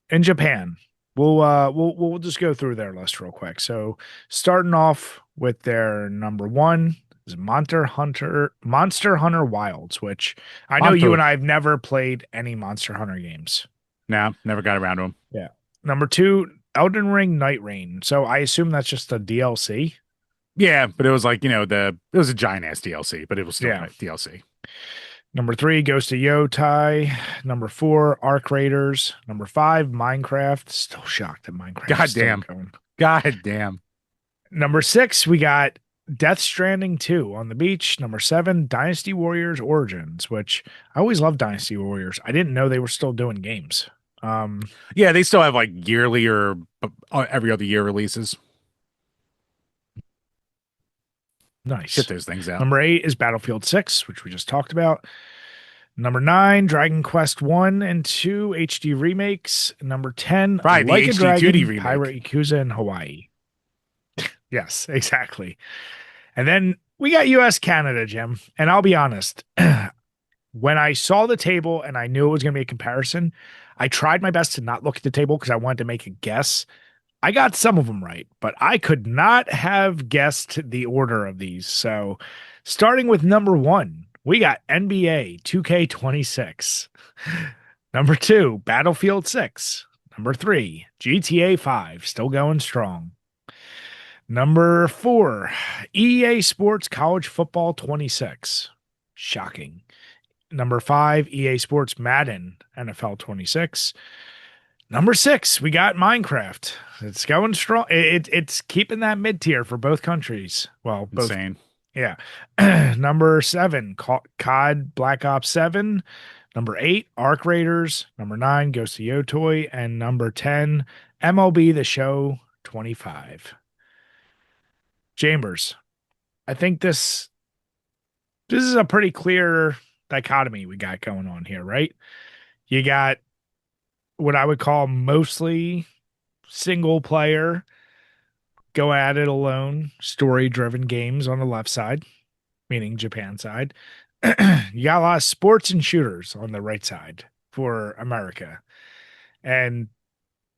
in Japan, we'll just go through their list real quick. So starting off with their number one is Monster Hunter Wilds, which I know you Monto. and I have never played any Monster Hunter games. No, never got around to them. Yeah. Number two, Elden Ring Night Rain. So I assume that's just a DLC. Yeah, but it was like, it was a giant ass DLC, but it was still Yeah. DLC. Number three, Ghost of Yotai. Number four, Arc Raiders. Number five, Minecraft. Still shocked that Minecraft's God still damn. going. God damn. Number six, we got Death Stranding 2 on the beach. Number seven, Dynasty Warriors Origins, which I always loved Dynasty Warriors. I didn't know they were still doing games. Um, Yeah, they still have like yearly or every other year releases. Shit nice. those things out. Number eight is Battlefield 6, which we just talked about. Number nine, Dragon Quest 1 and 2 HD remakes. Number 10, Probably the Like a HD 2D Dragon, Pirate remake. Yakuza in Hawaii. Yes, exactly. And then we got US Canada, Jim. And I'll be honest, when I saw the table and I knew it was going to be a comparison, I tried my best to not look at the table because I wanted to make a guess. I got some of them right, but I could not have guessed the order of these. So, starting with number one, we got NBA 2K26. Number two, Battlefield 6. Number three, GTA 5, still going strong. Number four, EA Sports College Football 26. Shocking. Number five, EA Sports Madden NFL 26. Number six, we got Minecraft. It's going strong. It's keeping that mid tier for both countries. Well, both. Insane. Yeah. Number seven, COD Black Ops 7. Number eight, Arc Raiders. Number nine, Ghost of Yotoy. And number 10, MLB The Show 25. Chambers, I think this is a pretty clear dichotomy we got going on here, right? You got what I would call mostly single player, go at it alone, story driven games on the left side, meaning Japan side. You got a lot of sports and shooters on the right side for America. And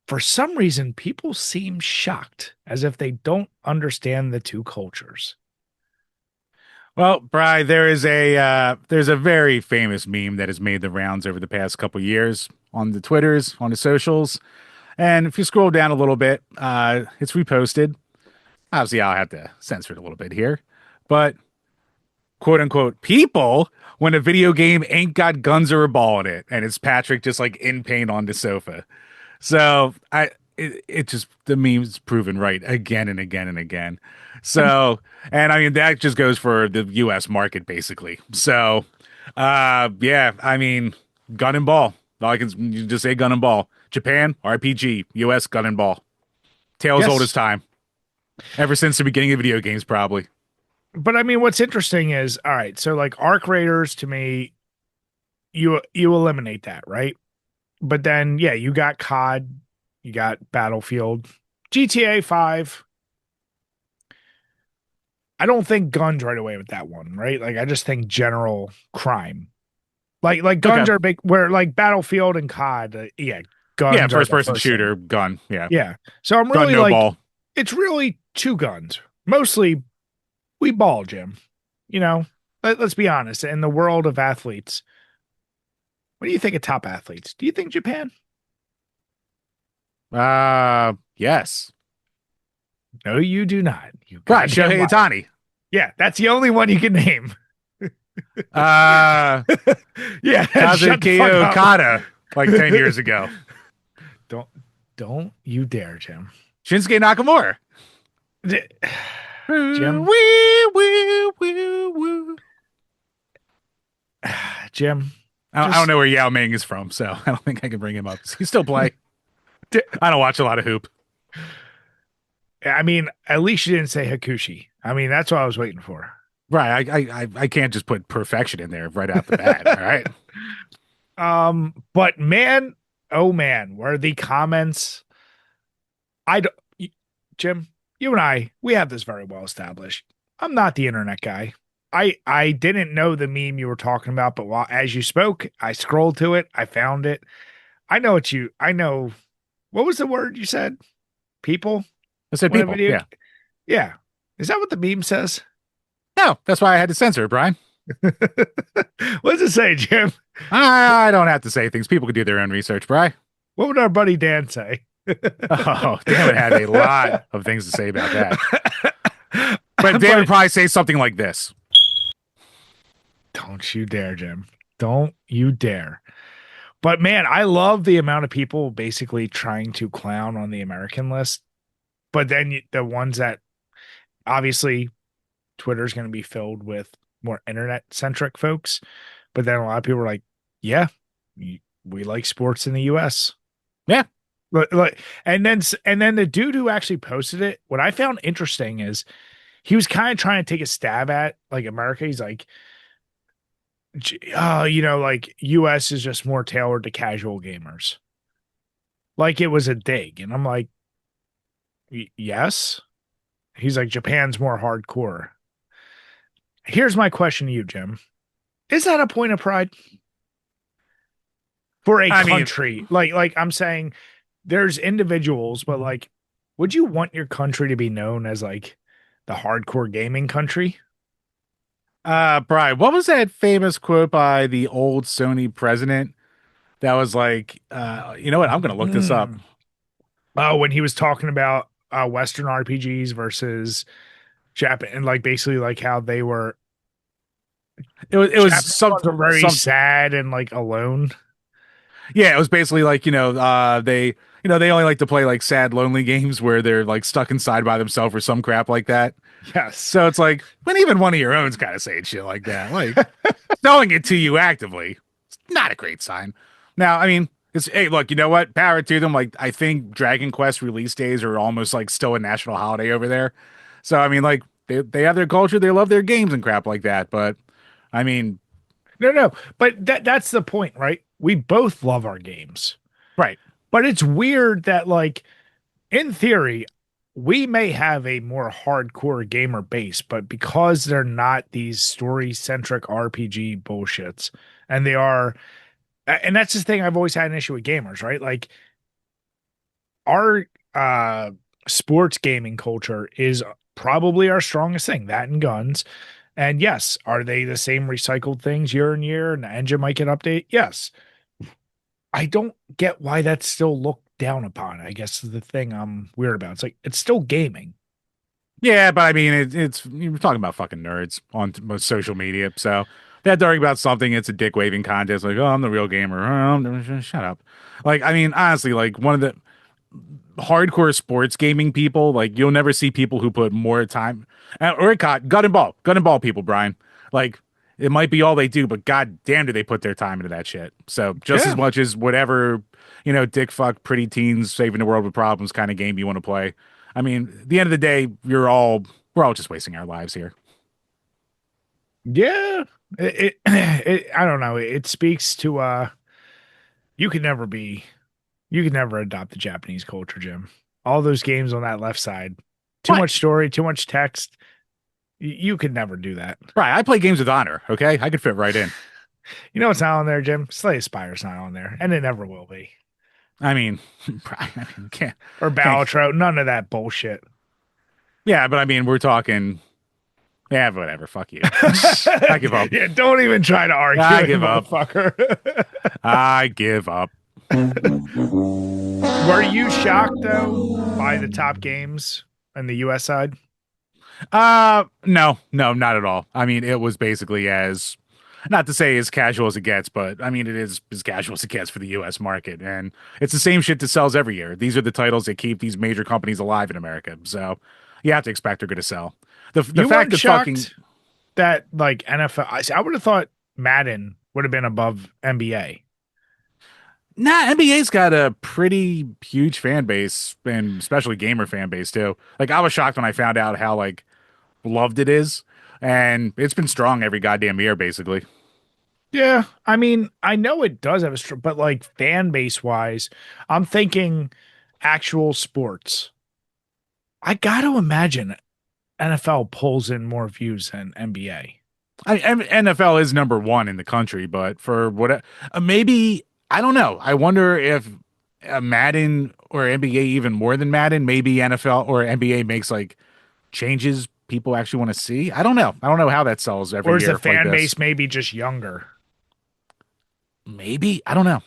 for some reason, people seem shocked as if they don't understand the two cultures. Well, Bry, there's a very famous meme that has made the rounds over the past couple years on the Twitters, on the socials. And if you scroll down a little bit, it's reposted. Obviously, I'll have to censor it a little bit here. But quote unquote people when a video game ain't got guns or a ball in it, and it's Patrick just like in pain on the sofa. So it just the meme's proven right again and again and again. I'm So and I mean that just goes for the US market basically. So yeah, I mean gun and ball. All I can you just say gun and ball. Japan, RPG, US gun and ball. Tale as old as yes. time. Ever since the beginning of video games, probably. But I mean, what's interesting is, all right, so like Arc Raiders to me, you eliminate that, right? But then yeah, you got COD, you got Battlefield, GTA 5. I don't think guns right away with that one, right? Like I just think general crime. Like Okay. guns are big where like Battlefield and COD, yeah, Yeah, guns are first the person first thing. shooter, gun. Yeah. Yeah. So I'm Gun, really no like ball. it's really two guns. Mostly we ball, Jim. You know, let's be honest. In the world of athletes, what do you think of top athletes? Do you think Japan? Yes. No, you do not. You Right, goddamn Shohei liar. Ohtani. Yeah, that's the only one you can name. Uh, Yeah, shut the fuck Kazuki up. Okada, like 10 years ago. Don't don't you dare, Jim. Shinsuke Nakamura. D- Woo, Jim, woo, woo, woo. Jim, I don't just know where Yao Ming is from, so I don't think I can bring him up. Does he still play? d- I don't watch a lot of hoop. I mean, at least you didn't say Hakushi. I mean, that's what I was waiting for. Right, I can't just put perfection in there right out the bat. All right. But man, oh man, were the comments I don't, Jim, you and we have this very well established. I'm not the internet guy. I didn't know the meme you were talking about, but while as you spoke, I scrolled to it, I found it. I know what was the word you said? People? I said When a people. video Yeah. Yeah. Is that what the meme says? No, that's why I had to censor it, Brian. What does it say, Jim? I don't have to say things. People can do their own research, Brian. What would our buddy Dan say? Oh, Dan would have a lot of things to say about that. But Dave would But probably say something like this. don't you dare, Jim. Don't you dare. But man, I love the amount of people basically trying to clown on the American list. But then the ones that obviously Twitter's going to be filled with more internet centric folks. But then a lot of people are like, yeah, we like sports in the US. Yeah. Like, and then the dude who actually posted it, what I found interesting is he was kind of trying to take a stab at like America. He's like, like US is just more tailored to casual gamers. Like it was a dig. And I'm like, yes. He's like, Japan's more hardcore. Here's my question to you, Jim. Is that a point of pride for a I mean, country? Like I'm saying there's individuals, but like, would you want your country to be known as like the hardcore gaming country? Brian, what was that famous quote by the old Sony president that was like, you know what? I'm gonna look this up. Mm. Oh, when he was talking about Western RPGs versus Japan, and like basically like how they were It was Japanese ones are very some sad and like alone. yeah, it was basically like, they only like to play like sad, lonely games where they're like stuck inside by themselves or some crap like that. Yes. So it's like when even one of your own's kind of saying shit like that, like selling it to you actively, it's not a great sign. Now, I mean, it's hey, look, you know what? Power to them. Like I think Dragon Quest release days are almost like still a national holiday over there. So I mean, like they have their culture, they love their games and crap like that. But I mean, No, but that's the point, right? We both love our games. right. But it's weird that like in theory, we may have a more hardcore gamer base, but because they're not these story-centric RPG bullshits, and they are, and that's the thing I've always had an issue with gamers, right? Like our sports gaming culture is probably our strongest thing, that and guns. And yes, are they the same recycled things year and year and the engine might get update? Yes. I don't get why that's still looked down upon. I guess is the thing I'm weird about. It's like it's still gaming. Yeah, but I mean, it's you're talking about fucking nerds on most social media. So they're talking about something. It's a dick waving contest. Like, oh, I'm the real gamer. Shut up. Like, I mean, honestly, like one of the hardcore sports gaming people, like you'll never see people who put more time or gun and ball people, Brian. Like it might be all they do, but god damn do they put their time into that shit. So just as Yeah. much as whatever, dick fuck pretty teens saving the world with problems kind of game you want to play. I mean, at the end of the day, we're all just wasting our lives here. Yeah. I don't know. It speaks to you can never be you can never adopt the Japanese culture, Jim. All those games on that left side. Too What? much story, too much text. You could never do that. Brian, I play games with honor, okay? I could fit right in. You know what's not on there, Jim? Slay Spire's not on there, and it never will be. I mean, Brian, I mean, Or can't Battletrot, none of that bullshit. yeah, but I mean, we're talking. Yeah, whatever. Fuck you. I give up. Yeah, don't even try to argue I it, give up. motherfucker. I give up. Were you shocked though by the top games on the US side? No, no, not at all. I mean, it was basically as, not to say as casual as it gets, but I mean, it is as casual as it gets for the US market. And it's the same shit that sells every year. These are the titles that keep these major companies alive in America. So you have to expect they're going to sell. The You fact weren't that fucking, shocked that like NFL, I would have thought Madden would have been above NBA. nah, NBA's got a pretty huge fan base and especially gamer fan base too. Like I was shocked when I found out how like loved it is. And it's been strong every goddamn year, basically. Yeah, I mean, I know it does have a but like fan base wise, I'm thinking actual sports. I got to imagine NFL pulls in more views than NBA. NFL is number one in the country, but for what maybe I don't know. I wonder if Madden or NBA even more than Madden. Maybe NFL or NBA makes like changes people actually want to see. I don't know. I don't know how that sells every Or is the year like fan this. base maybe just younger? Maybe I don't know.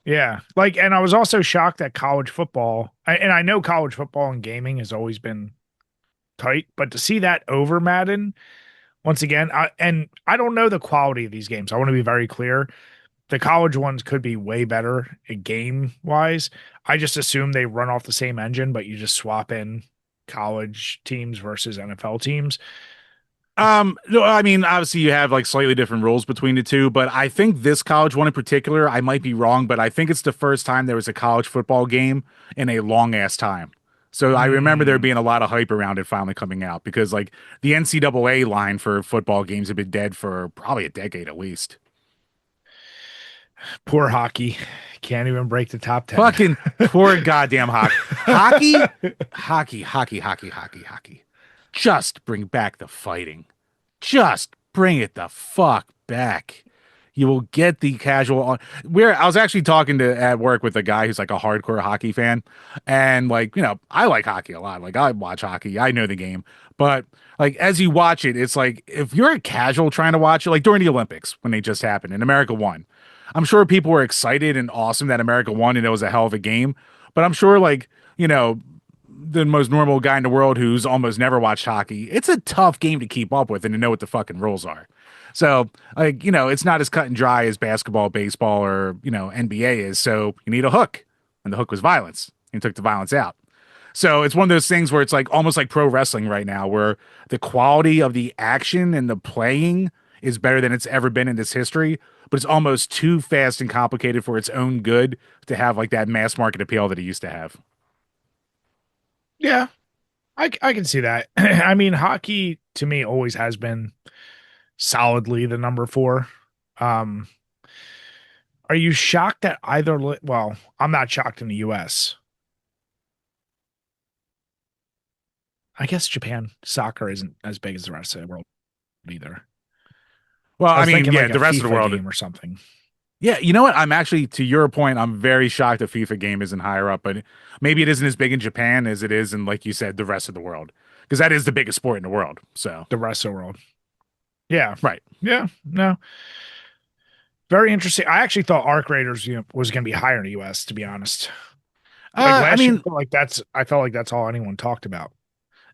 Yeah. Like, and I was also shocked that college football, and I know college football and gaming has always been tight. But to see that over Madden, once again, and I don't know the quality of these games. I want to be very clear. The college ones could be way better game wise. I just assume they run off the same engine, but you just swap in college teams versus NFL teams. No, I mean, obviously you have like slightly different rules between the two, but I think this college one in particular, I might be wrong, but I think it's the first time there was a college football game in a long ass time. So I remember there Mm, being a lot of hype around it finally coming out because like the NCAA line for football games have been dead for probably a decade at least. poor hockey. Can't even break the top 10. Fucking poor goddamn hockey. Just bring back the fighting. Just bring it the fuck back. You will get the casual on where I was actually talking to at work with a guy who's like a hardcore hockey fan. And like, I like hockey a lot. Like I watch hockey. I know the game. But like as you watch it, it's like if you're a casual trying to watch it, like during the Olympics when they just happened and America won. I'm sure people were excited and awesome that America won and it was a hell of a game. But I'm sure like, the most normal guy in the world who's almost never watched hockey, it's a tough game to keep up with and to know what the fucking rules are. So, like, it's not as cut and dry as basketball, baseball, or, NBA is. So you need a hook. And the hook was violence. And took the violence out. So it's one of those things where it's like almost like pro wrestling right now, where the quality of the action and the playing is better than it's ever been in its history, but it's almost too fast and complicated for its own good to have like that mass market appeal that it used to have. Yeah, I can see that. I mean, hockey to me always has been solidly the number four. Um, are you shocked that either? Well, I'm not shocked in the U.S. I guess Japan soccer isn't as big as the rest of the world either. Well, I I was mean, thinking yeah, like a the rest of the FIFA world. game or something. Yeah, you know what? I'm actually, to your point, I'm very shocked the FIFA game isn't higher up, but maybe it isn't as big in Japan as it is in, like you said, the rest of the world, because that is the biggest sport in the world. So, The rest of the world. Yeah. right. Yeah. No. Very interesting. I actually thought Arc Raiders, was going to be higher in the U.S. To be honest. Like I last year, mean, I felt like that's all anyone talked about.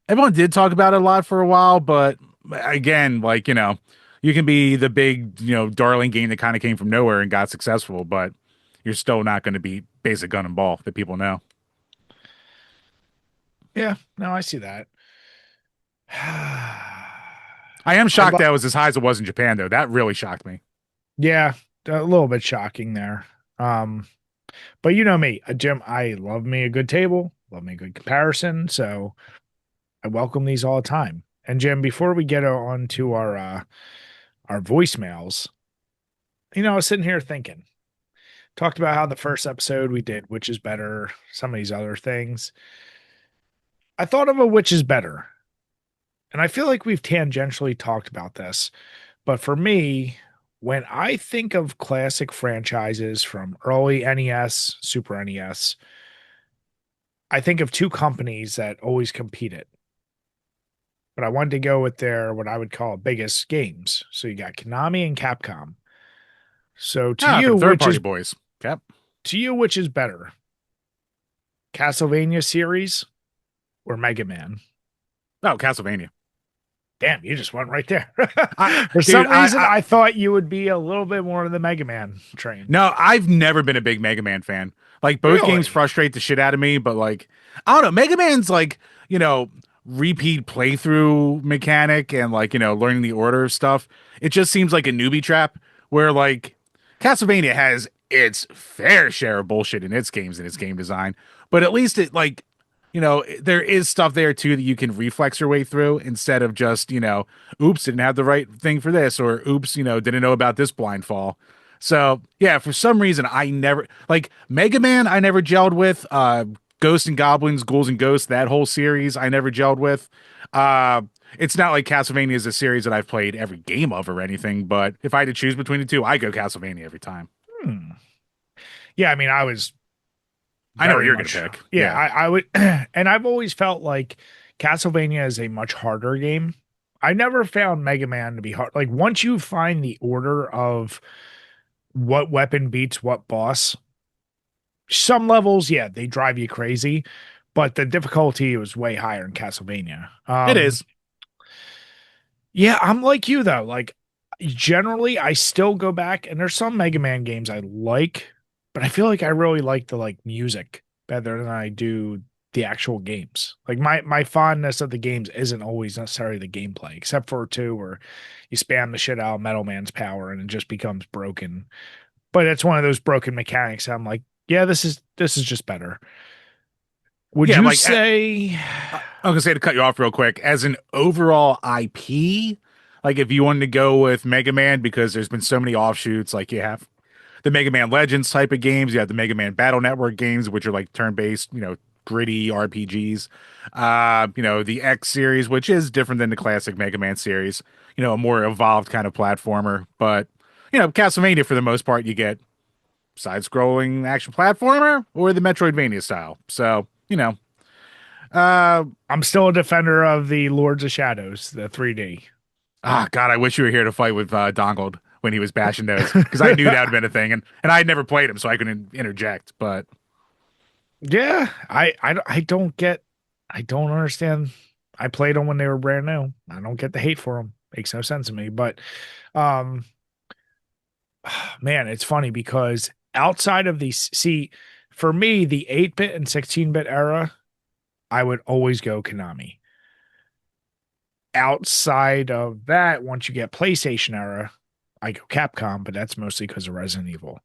everyone did talk about it a lot for a while, but again, like, you can be the big, darling game that kind of came from nowhere and got successful, but you're still not going to be basic gun and ball that people know. Yeah. No, I see that. I am I shocked lo- that it was as high as it was in Japan, though. That really shocked me. yeah, a little bit shocking there. Um, but you know me, Jim, I love me a good table, love me a good comparison, so I welcome these all the time. And Jim, before we get on to our voicemails, I was sitting here thinking, talked about how the first episode we did, which is better, some of these other things. I thought of a which is better. And I feel like we've tangentially talked about this. But for me, when I think of classic franchises from early NES, Super NES, I think of two companies that always competed. But I wanted to go with their what I would call biggest games. So you got Konami and Capcom. So For the third party boys. Cap. to you, which is better? Castlevania series or Mega Man? Oh, Castlevania. Damn, you just went right there. For Dude, some reason, I thought you would be a little bit more of the Mega Man train. no, I've never been a big Mega Man fan. Like both games Really? frustrate the shit out of me, but like I don't know, Mega Man's like, repeat playthrough mechanic and like, learning the order of stuff. It just seems like a newbie trap where like Castlevania has its fair share of bullshit in its games and its game design, but at least it like there is stuff there too that you can reflex your way through instead of just, oops, didn't have the right thing for this, or oops, didn't know about this blind fall. So yeah, for some reason I never like Mega Man, I never gelled with. Ghosts and Goblins, Ghouls and Ghosts, that whole series I never gelled with. Uh it's not like Castlevania is a series that I've played every game of or anything, but if I had to choose between the two, I go Castlevania every time. Hmm. Yeah, I mean, I was I know what very you're gonna much, pick. yeah, Yeah. I would, and I've always felt like Castlevania is a much harder game. I never found Mega Man to be hard. Like, once you find the order of what weapon beats what boss, some levels, yeah, they drive you crazy. but the difficulty was way higher in Castlevania. It is. Yeah, I'm like you though. Like generally I still go back and there's some Mega Man games I like, but I feel like I really like the like music better than I do the actual games. Like my fondness of the games isn't always necessarily the gameplay, except for two where you spam the shit out of Metal Man's power and it just becomes broken. But it's one of those broken mechanics. I'm like, yeah, this is just better. Would Yeah, you like say I'm gonna say, to cut you off real quick, as an overall IP, like if you wanted to go with Mega Man, because there's been so many offshoots, like you have the Mega Man Legends type of games, you have the Mega Man Battle Network games, which are like turn-based, gritty RPGs. The X series, which is different than the classic Mega Man series, a more evolved kind of platformer. But Castlevania, for the most part, you get side-scrolling action platformer or the Metroidvania style. So, uh I'm still a defender of the Lords of Shadows, the 3D. God, I wish you were here to fight with Donald when he was bashing those, because I knew that would have been a thing, and I had never played him, so I couldn't interject. But Yeah, I don't understand. I played them when they were brand new. I don't get the hate for them. Makes no sense to me. But um man, it's funny because outside of these, see, for me, the 8-bit and 16-bit era, I would always go Konami. Outside of that, once you get PlayStation era, I go Capcom, but that's mostly because of Resident Evil.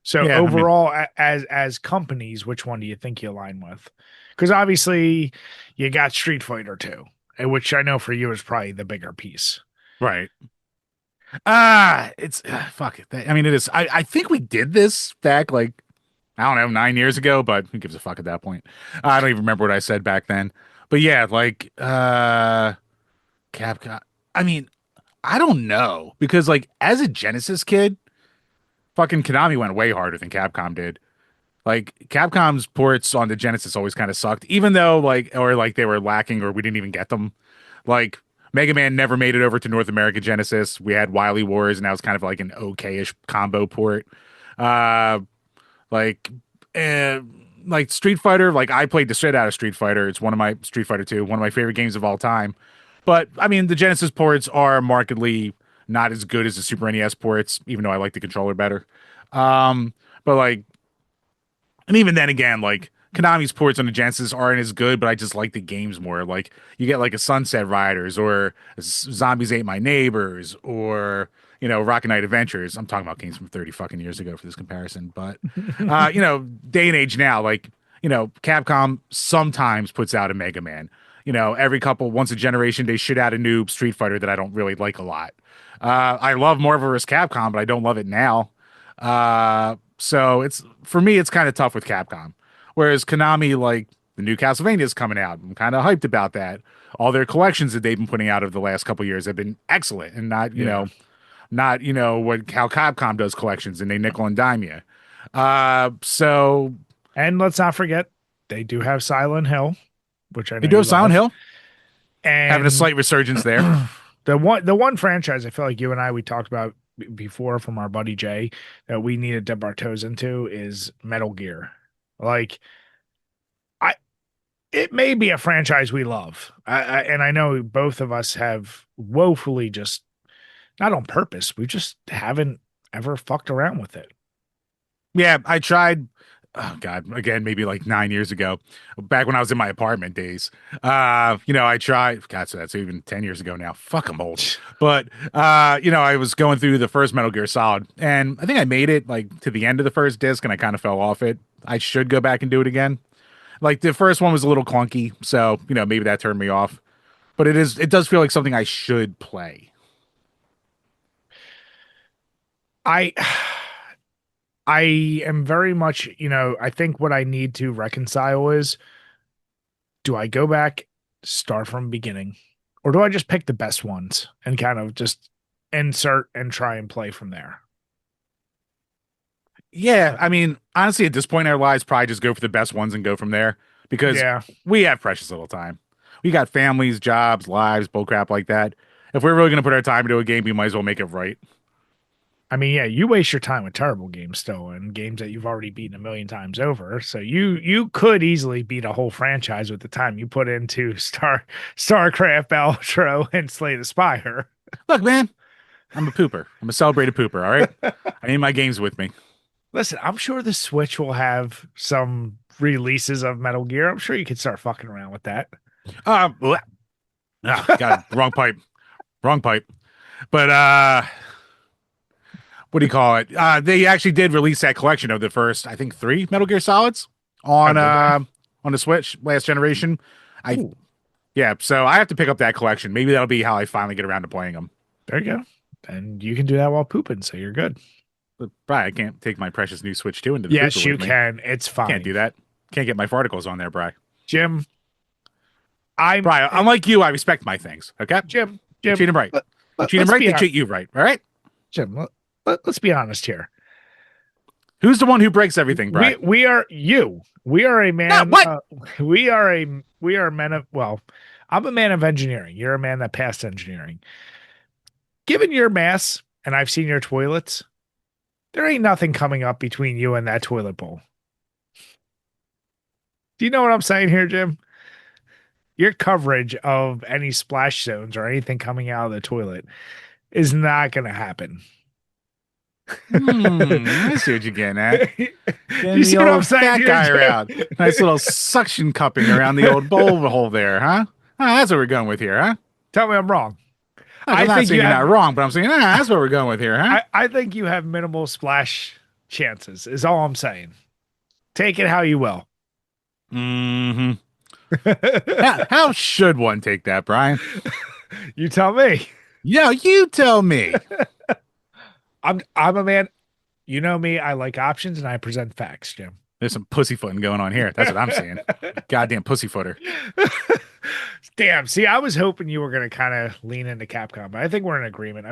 So yeah, I mean, overall, as companies, which one do you think you align with? Because obviously, you got Street Fighter 2, which I know for you is probably the bigger piece. right. It's fuck it. I mean, it is. I think we did this back like, I don't know, 9 years ago, but who gives a fuck at that point? I don't even remember what I said back then. But yeah, like Capcom. I mean, I don't know, because like as a Genesis kid, fucking Konami went way harder than Capcom did. Like Capcom's ports on the Genesis always kind of sucked, even though like they were lacking or we didn't even get them. Like Mega Man never made it over to North America Genesis. We had Wily Wars, and that was kind of like an okay-ish combo port. Uh, like, uh, like Street Fighter. Like I played the shit out of Street Fighter. It's one of my Street Fighter 2, one of my favorite games of all time. But I mean, the Genesis ports are markedly not as good as the Super NES ports, even though I like the controller better. But like, and even then again, like Konami's ports on the Genesis aren't as good, but I just like the games more. Like you get like a Sunset Riders or Zombies Ate My Neighbors or Rocket Knight Adventures. I'm talking about games from 30 fucking years ago for this comparison, but day and age now, like Capcom sometimes puts out a Mega Man. Every couple once a generation they shit out a new Street Fighter that I don't really like a lot. I love Marvel vs. Capcom, but I don't love it now. So it's for me, it's kind of tough with Capcom. Whereas Konami, like the new Castlevania is coming out, I'm kind of hyped about that. All their collections that they've been putting out over the last couple years have been excellent, and not Yeah. not what how Capcom does collections and they nickel and dime you. So And let's not forget, they do have Silent Hill, which I they know do you have Silent love. Hill having a And slight resurgence there. the one franchise I feel like you and I we talked about before from our buddy Jay that we need to dip our toes into is Metal Gear. Like I it may be a franchise we love. And I know both of us have woefully just not on purpose, we just haven't ever fucked around with it. Yeah, I tried. Oh God, again, maybe like 9 years ago, back when I was in my apartment days. I tried. God, so that's even 10 years ago now. Fuck, I'm old. But I was going through the first Metal Gear Solid, and I think I made it like to the end of the first disc, and I kind of fell off it. I should go back and do it again. Like the first one was a little clunky, so maybe that turned me off. But it does feel like something I should play. I I am very much, I think what I need to reconcile is do I go back, start from beginning, or do I just pick the best ones and kind of just insert and try and play from there? Yeah, I mean, honestly, at this point in our lives, probably just go for the best ones and go from there, because Yeah. we have precious little time. We got families, jobs, lives, bull crap like that. If we're really going to put our time into a game, we might as well make it right. I mean, yeah, you waste your time with terrible games still, and games that you've already beaten a million times over. So you could easily beat a whole franchise with the time you put into StarCraft, Battletro, and Slay the Spire. Look, man, I'm a pooper. I'm a celebrated pooper. All right. I need my games with me. Listen, I'm sure the Switch will have some releases of Metal Gear. I'm sure you could start fucking around with that. Bleh. God, wrong pipe. Wrong pipe. But what do you call it? They actually did release that collection of the first, I think, three Metal Gear Solids Oh, did they? on the Switch last generation. I Ooh, Yeah, so I have to pick up that collection. Maybe that'll be how I finally get around to playing them. there you go. And you can do that while pooping, so you're good. But Bri, I can't take my precious new Switch 2 into the pooper Yes, you with me. can. It's Can't do fine. that. Can't get my farticles on there, Bri. Jim, I'm Bri, unlike you, I respect my things. Okay, Jim, you treat Jim, them right. You treat them let's right, be they treat you right. All right. Jim, let's be honest here. Who's the one who breaks everything, Bri? We are you. We are a No, man. what? We are men of well. I'm a man of engineering. You're a man that passed engineering. Given your mass, and I've seen your toilets, there ain't nothing coming up between you and that toilet bowl. Do you know what I'm saying here, Jim? Your coverage of any splash zones or anything coming out of the toilet is not going to happen. I see what you're getting at. Do Getting you the see what I'm old saying fat here, guy around. Jim? Nice little suction cupping around the old bowl hole there, huh? That's what we're going with here, huh? Tell me I'm wrong. Look, I'm I not think saying you you're not have wrong, but I'm saying, that's what we're going with here, huh? I think you have minimal splash chances, is all I'm saying. Take it how you will. Mm-hmm. How should one take that, Brian? You tell me. Yeah, you tell me. I'm a man. You know me, I like options and I present facts, Jim. There's some pussyfooting going on here. That's what I'm seeing. Goddamn pussyfooter. Damn. See, I was hoping you were going to kind of lean into Capcom, but I think we're in agreement.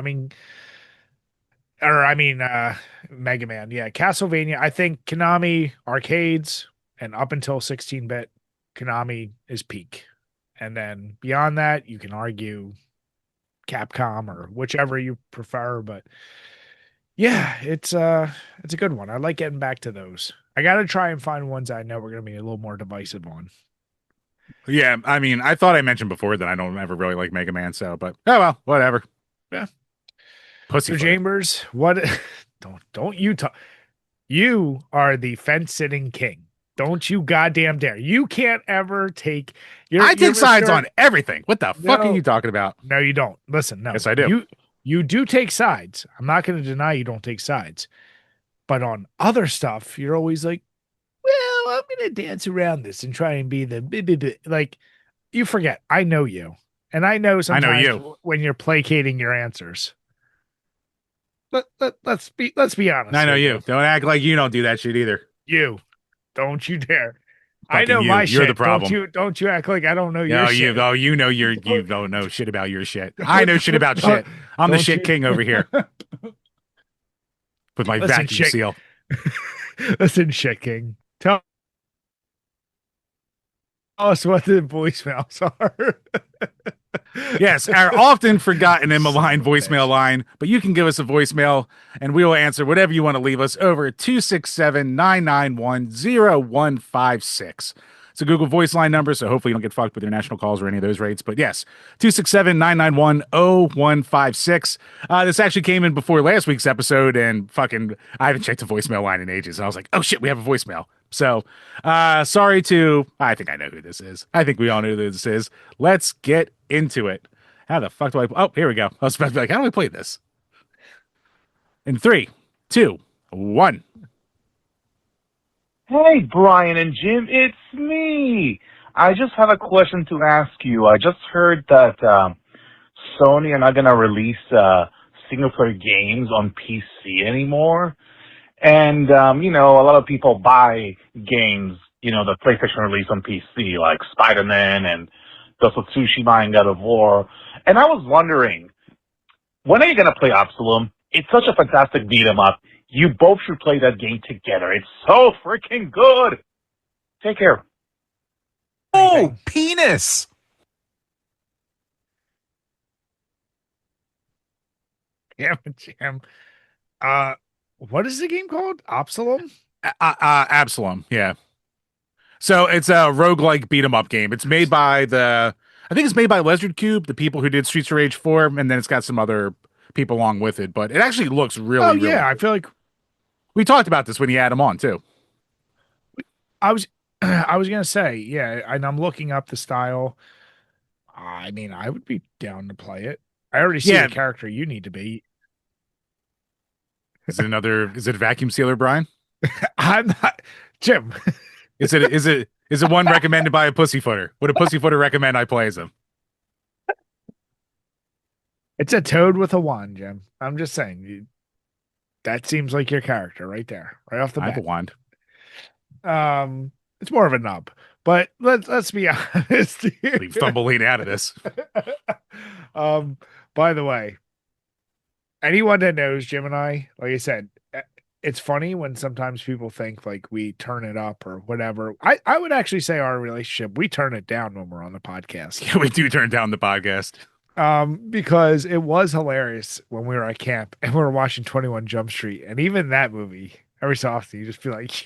Mega Man. Yeah, Castlevania. I think Konami arcades and up until 16-bit, Konami is peak. And then beyond that, you can argue Capcom or whichever you prefer, but yeah, it's a good one. I like getting back to those. I got to try and find ones I know we're going to be a little more divisive on. Yeah, I mean, I thought I mentioned before that I don't ever really like Mega Man, so, but oh well, whatever. Yeah. So Pussyfooter. Chambers, what don't you talk. You are the fence sitting king. Don't you goddamn dare. You can't ever take I you're take sides Mr. on everything. What the fuck are No, you talking about? no, you don't. Listen, no. Yes, I do. You do take sides. I'm not going to deny you don't take sides. But on other stuff, you're always like, well, I'm going to dance around this and try and be like you forget. I know you. And I know I know sometimes you. when you're placating your answers. Let's be honest I know here, you. Joe. Don't act like you don't do that shit either. You don't you dare. I Fucking know you. my You're the shit. problem. Don't you act like I don't know your No, you. shit. Oh, you know you don't know shit about your shit. I know shit about Don't, shit. I'm the don't shit you king over here with my listen, vacuum shit. seal. Listen, shit king. Tell us what the voicemails are. Yes, our often forgotten and Son maligned of a voicemail bitch. line, but you can give us a voicemail and we will answer whatever you want to leave us over at 267-991-0156. It's a Google voice line number, so hopefully you don't get fucked with your national calls or any of those rates. But yes, 267-991-0156. This actually came in before last week's episode, and fucking, I haven't checked the voicemail line in ages. And I was like, oh shit, we have a voicemail. So, sorry to, I think I know who this is. I think we all know who this is. Let's get into it. How the fuck do I, oh, here we go. I was about to be like, how do I play this? In 3, 2, 1. Hey, Brian and Jim, it's me. I just have a question to ask you. I just heard that Sony are not going to release single-player games on PC anymore. And, a lot of people buy games, the PlayStation release on PC, like Spider-Man and Ghost of Tsushima and God of War. And I was wondering, when are you going to play Absalom? It's such a fantastic beat 'em up. You both should play that game together. It's so freaking good. Take care. Oh, Anything. penis. Damn it, Jim. Uh, what is the game called? Absalom? Absalom, yeah. So it's a roguelike beat 'em up game. It's made by I think it's made by Lizard Cube, the people who did Streets of Rage 4, and then it's got some other people along with it. But it actually looks Oh really, really yeah, I cool. feel like We talked about this when you had him on too. I was I was gonna say, yeah, and I'm looking up the style. I mean, I would be down to play it. I already see the Yeah, character you need to be. is it a vacuum sealer, Brian? I'm not Jim. Is it one recommended by a pussyfooter? Would a pussyfooter recommend I play as him? It's a toad with a wand, Jim. I'm just saying, that seems like your character right there, right off the I have a bat. wand. Um, it's more of a nub, but let's be honest here. Leave Thumbelina out of this. um, by the way, anyone that knows Jim and I, like I said, it's funny when sometimes people think like we turn it up or whatever. I would actually say our relationship, we turn it down when we're on the podcast. Yeah, we do turn down the podcast. Because it was hilarious when we were at camp and we were watching 21 Jump Street, and even that movie, every so often you just feel like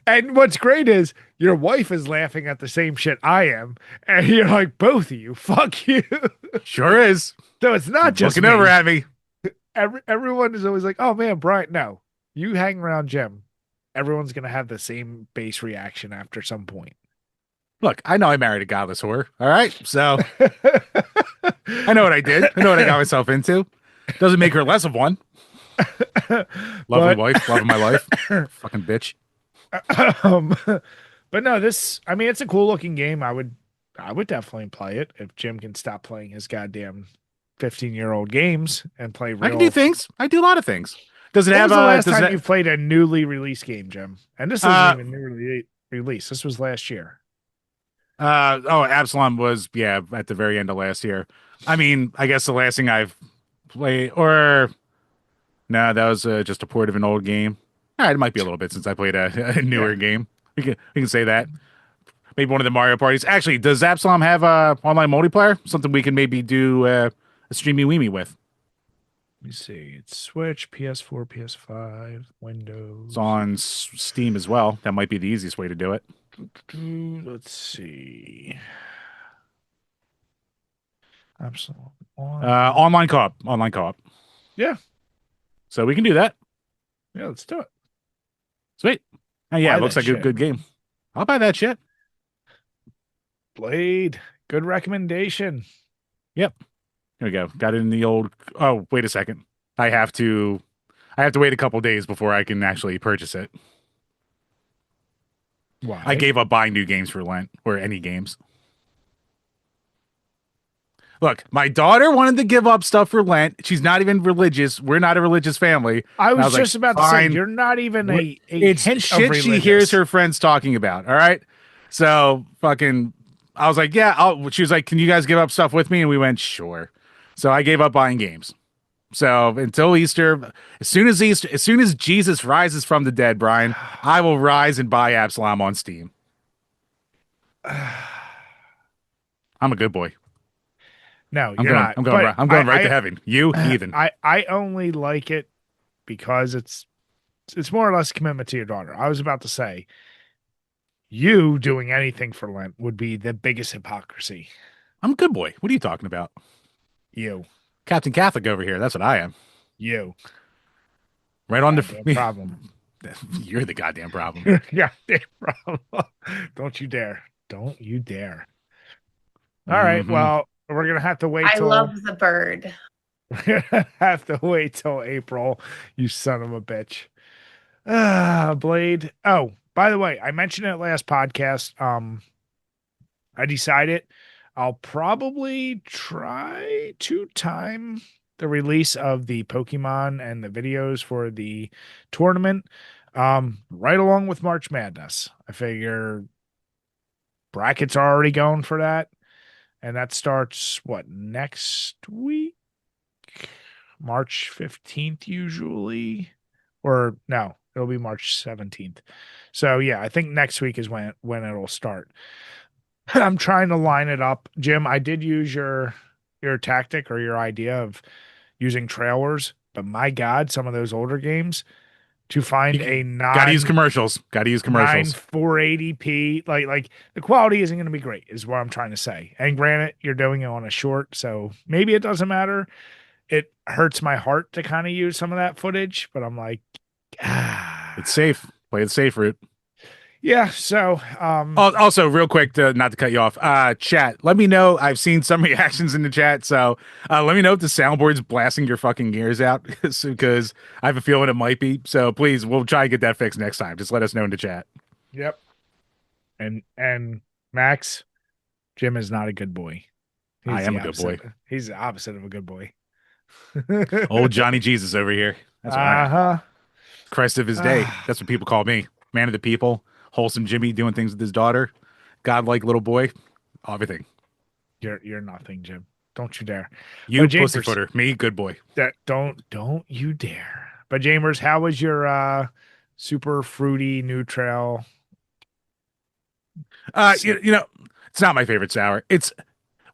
and what's great is your wife is laughing at the same shit I am, and you're like, both of you, fuck you. Sure is. So it's not just Looking over me. at me. Everyone is always like, oh man, Brian, no. You hang around Jim, everyone's gonna have the same base reaction after some point. Look, I know I married a godless whore. All right. So I know what I did. I know what I got myself into. Doesn't make her less of one. Lovely But wife, loving my life. Fucking bitch. um, but no, I mean, it's a cool looking game. I would definitely play it if Jim can stop playing his goddamn 15-year-old games and play I can do real. things. I do a lot of things. Does it When have was the last does time it you played a newly released game, Jim? And this isn't even newly released. This was last year. Absalom was, yeah, at the very end of last year. I mean, I guess the last thing I've played, or no, that was just a port of an old game. All right, it might be a little bit since I played a newer Yeah. game. We can say that. Maybe one of the Mario parties. Actually, does Absalom have online multiplayer? Something we can maybe do a streamy weemy with. Let me see. It's Switch, PS4, PS5, It's Windows. on Steam as well. That might be the easiest way to do it. Let's see. Absolutely. Online co-op. Online co-op. Yeah. So we can do that. Yeah, let's do it. Sweet. Oh, yeah, Buy it looks that like a shit. good game. I'll buy that shit. Blade. Good recommendation. Yep. Here we go. Got it in the old. Oh, wait a second. I have to. I have to wait a couple days before I can actually purchase it. Why? I gave up buying new games for Lent or any games. Look, my daughter wanted to give up stuff for Lent. She's not even religious. We're not a religious family. I And was like, just about to say, fine. you're not even a It's hint of shit she religious. hears her friends talking about. All right. So fucking, I was like, yeah. She was like, can you guys give up stuff with me? And we went, sure. So I gave up buying games. So until Easter, as soon as Jesus rises from the dead, Brian, I will rise and buy Absalom on Steam. I'm a good boy. No, I'm you're going. not. I'm going. But I'm going right to heaven. You heathen. I only like it because it's more or less a commitment to your daughter. I was about to say, you doing anything for Lent would be the biggest hypocrisy. I'm a good boy. What are you talking about? You, Captain Catholic over here. That's what I am. you, Right on goddamn the. problem. You're the goddamn problem. Goddamn problem. Don't you dare. Don't you dare. All right. Mhm. Well, we're gonna have to wait I till love the bird. we're gonna have to wait till April. You son of a bitch. Blade. Oh, by the way, I mentioned it last podcast. I decided I'll probably try to time the release of the Pokemon and the videos for the tournament right along with March Madness. I figure brackets are already going for that, and that starts what, next week? March 15th usually, or no, it'll be March 17th. So yeah, I think next week is when it'll start. I'm trying to line it up. Jim, I did use your tactic or your idea of, using trailers, but my God, some of those older games to find a Got to use commercials. Got to use commercials. 480p, like the quality isn't going to be great, is what I'm trying to say. And granted, you're doing it on a short, so maybe it doesn't matter. It hurts my heart to kind of use some of that footage, but I'm like, It's safe. Play it safe route. yeah. So, Also, real quick, not to cut you off, chat. Let me know. I've seen some reactions in the chat, so let me know if the soundboard's blasting your fucking ears out, because I have a feeling it might be. So please, we'll try and get that fixed next time. Just let us know in the chat. yep. And Max, Jim is not a good boy. I am a good boy. He's the opposite of a good boy. Old Johnny Jesus over here. That's all right. Uh-huh. Christ of his day. That's what people call me. Man of the people. Wholesome Jimmy doing things with his daughter. Godlike little boy. Everything. You're nothing, Jim. Don't you dare. You But Jamers, pussyfooter. Me, good boy. Don't you dare. But Jamers, how was your super fruity new trail? You know, it's not my favorite sour. It's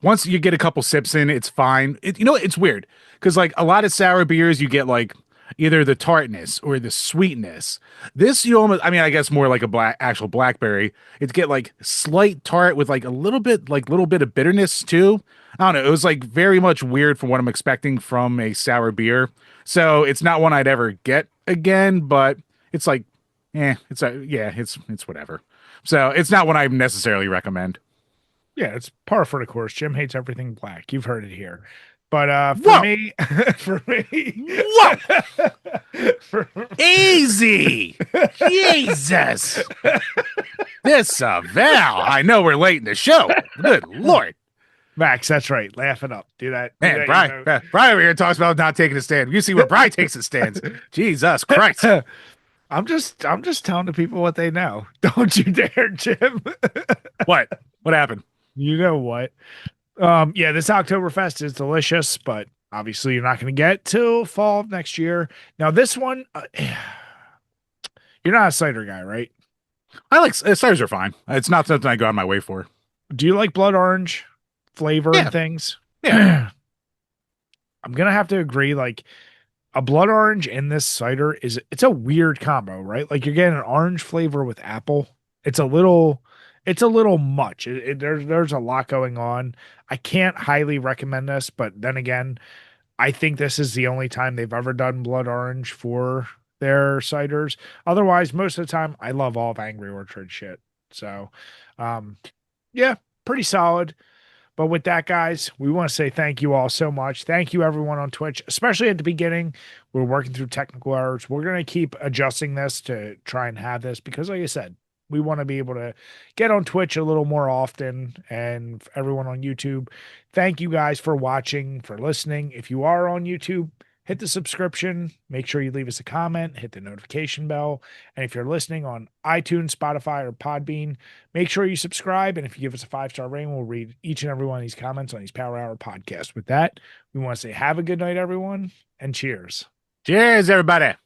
once you get a couple sips in, it's fine. It's weird because like a lot of sour beers, you get like either the tartness or the sweetness. This you almost, I mean, I guess more like a actual blackberry. It's get like slight tart with like a little bit of bitterness too. I don't know. It was like very much weird from what I'm expecting from a sour beer. So it's not one I'd ever get again, but it's like, it's whatever. So it's not one I necessarily recommend. Yeah, it's par for the course. Jim hates everything black. You've heard it here. But for Whoa! me, for me, Whoa! for, Easy! Jesus! This Val. I know we're late in the show. Good Lord. Max, that's right. Laugh it up. Do that. Man, Brian over here talks about not taking a stand. You see where Brian takes a stand. Jesus Christ. I'm just telling the people what they know. Don't you dare, Jim. What? What happened? You know what? Yeah, this Oktoberfest is delicious, but obviously you're not going to get till fall of next year. Now, this one, you're not a cider guy, right? I like ciders are fine. It's not something I go on my way for. Do you like blood orange flavor and things? Yeah. I'm gonna have to agree. Like a blood orange in this cider it's a weird combo, right? Like you're getting an orange flavor with apple. It's a little much. There's a lot going on. I can't highly recommend this, but then again, I think this is the only time they've ever done blood orange for their ciders. Otherwise, most of the time, I love all of Angry Orchard shit. So, yeah, pretty solid. But with that, guys, we want to say thank you all so much. Thank you, everyone on Twitch, especially at the beginning. We're working through technical errors. We're going to keep adjusting this to try and have this because, like I said, we want to be able to get on Twitch a little more often. And everyone on YouTube, thank you guys for watching, for listening. If you are on YouTube, hit the subscription. Make sure you leave us a comment, hit the notification bell. And if you're listening on iTunes, Spotify, or Podbean, make sure you subscribe. And if you give us a 5-star rating, we'll read each and every one of these comments on these Power Hour podcast. With that, we want to say have a good night, everyone, and cheers. Cheers, everybody.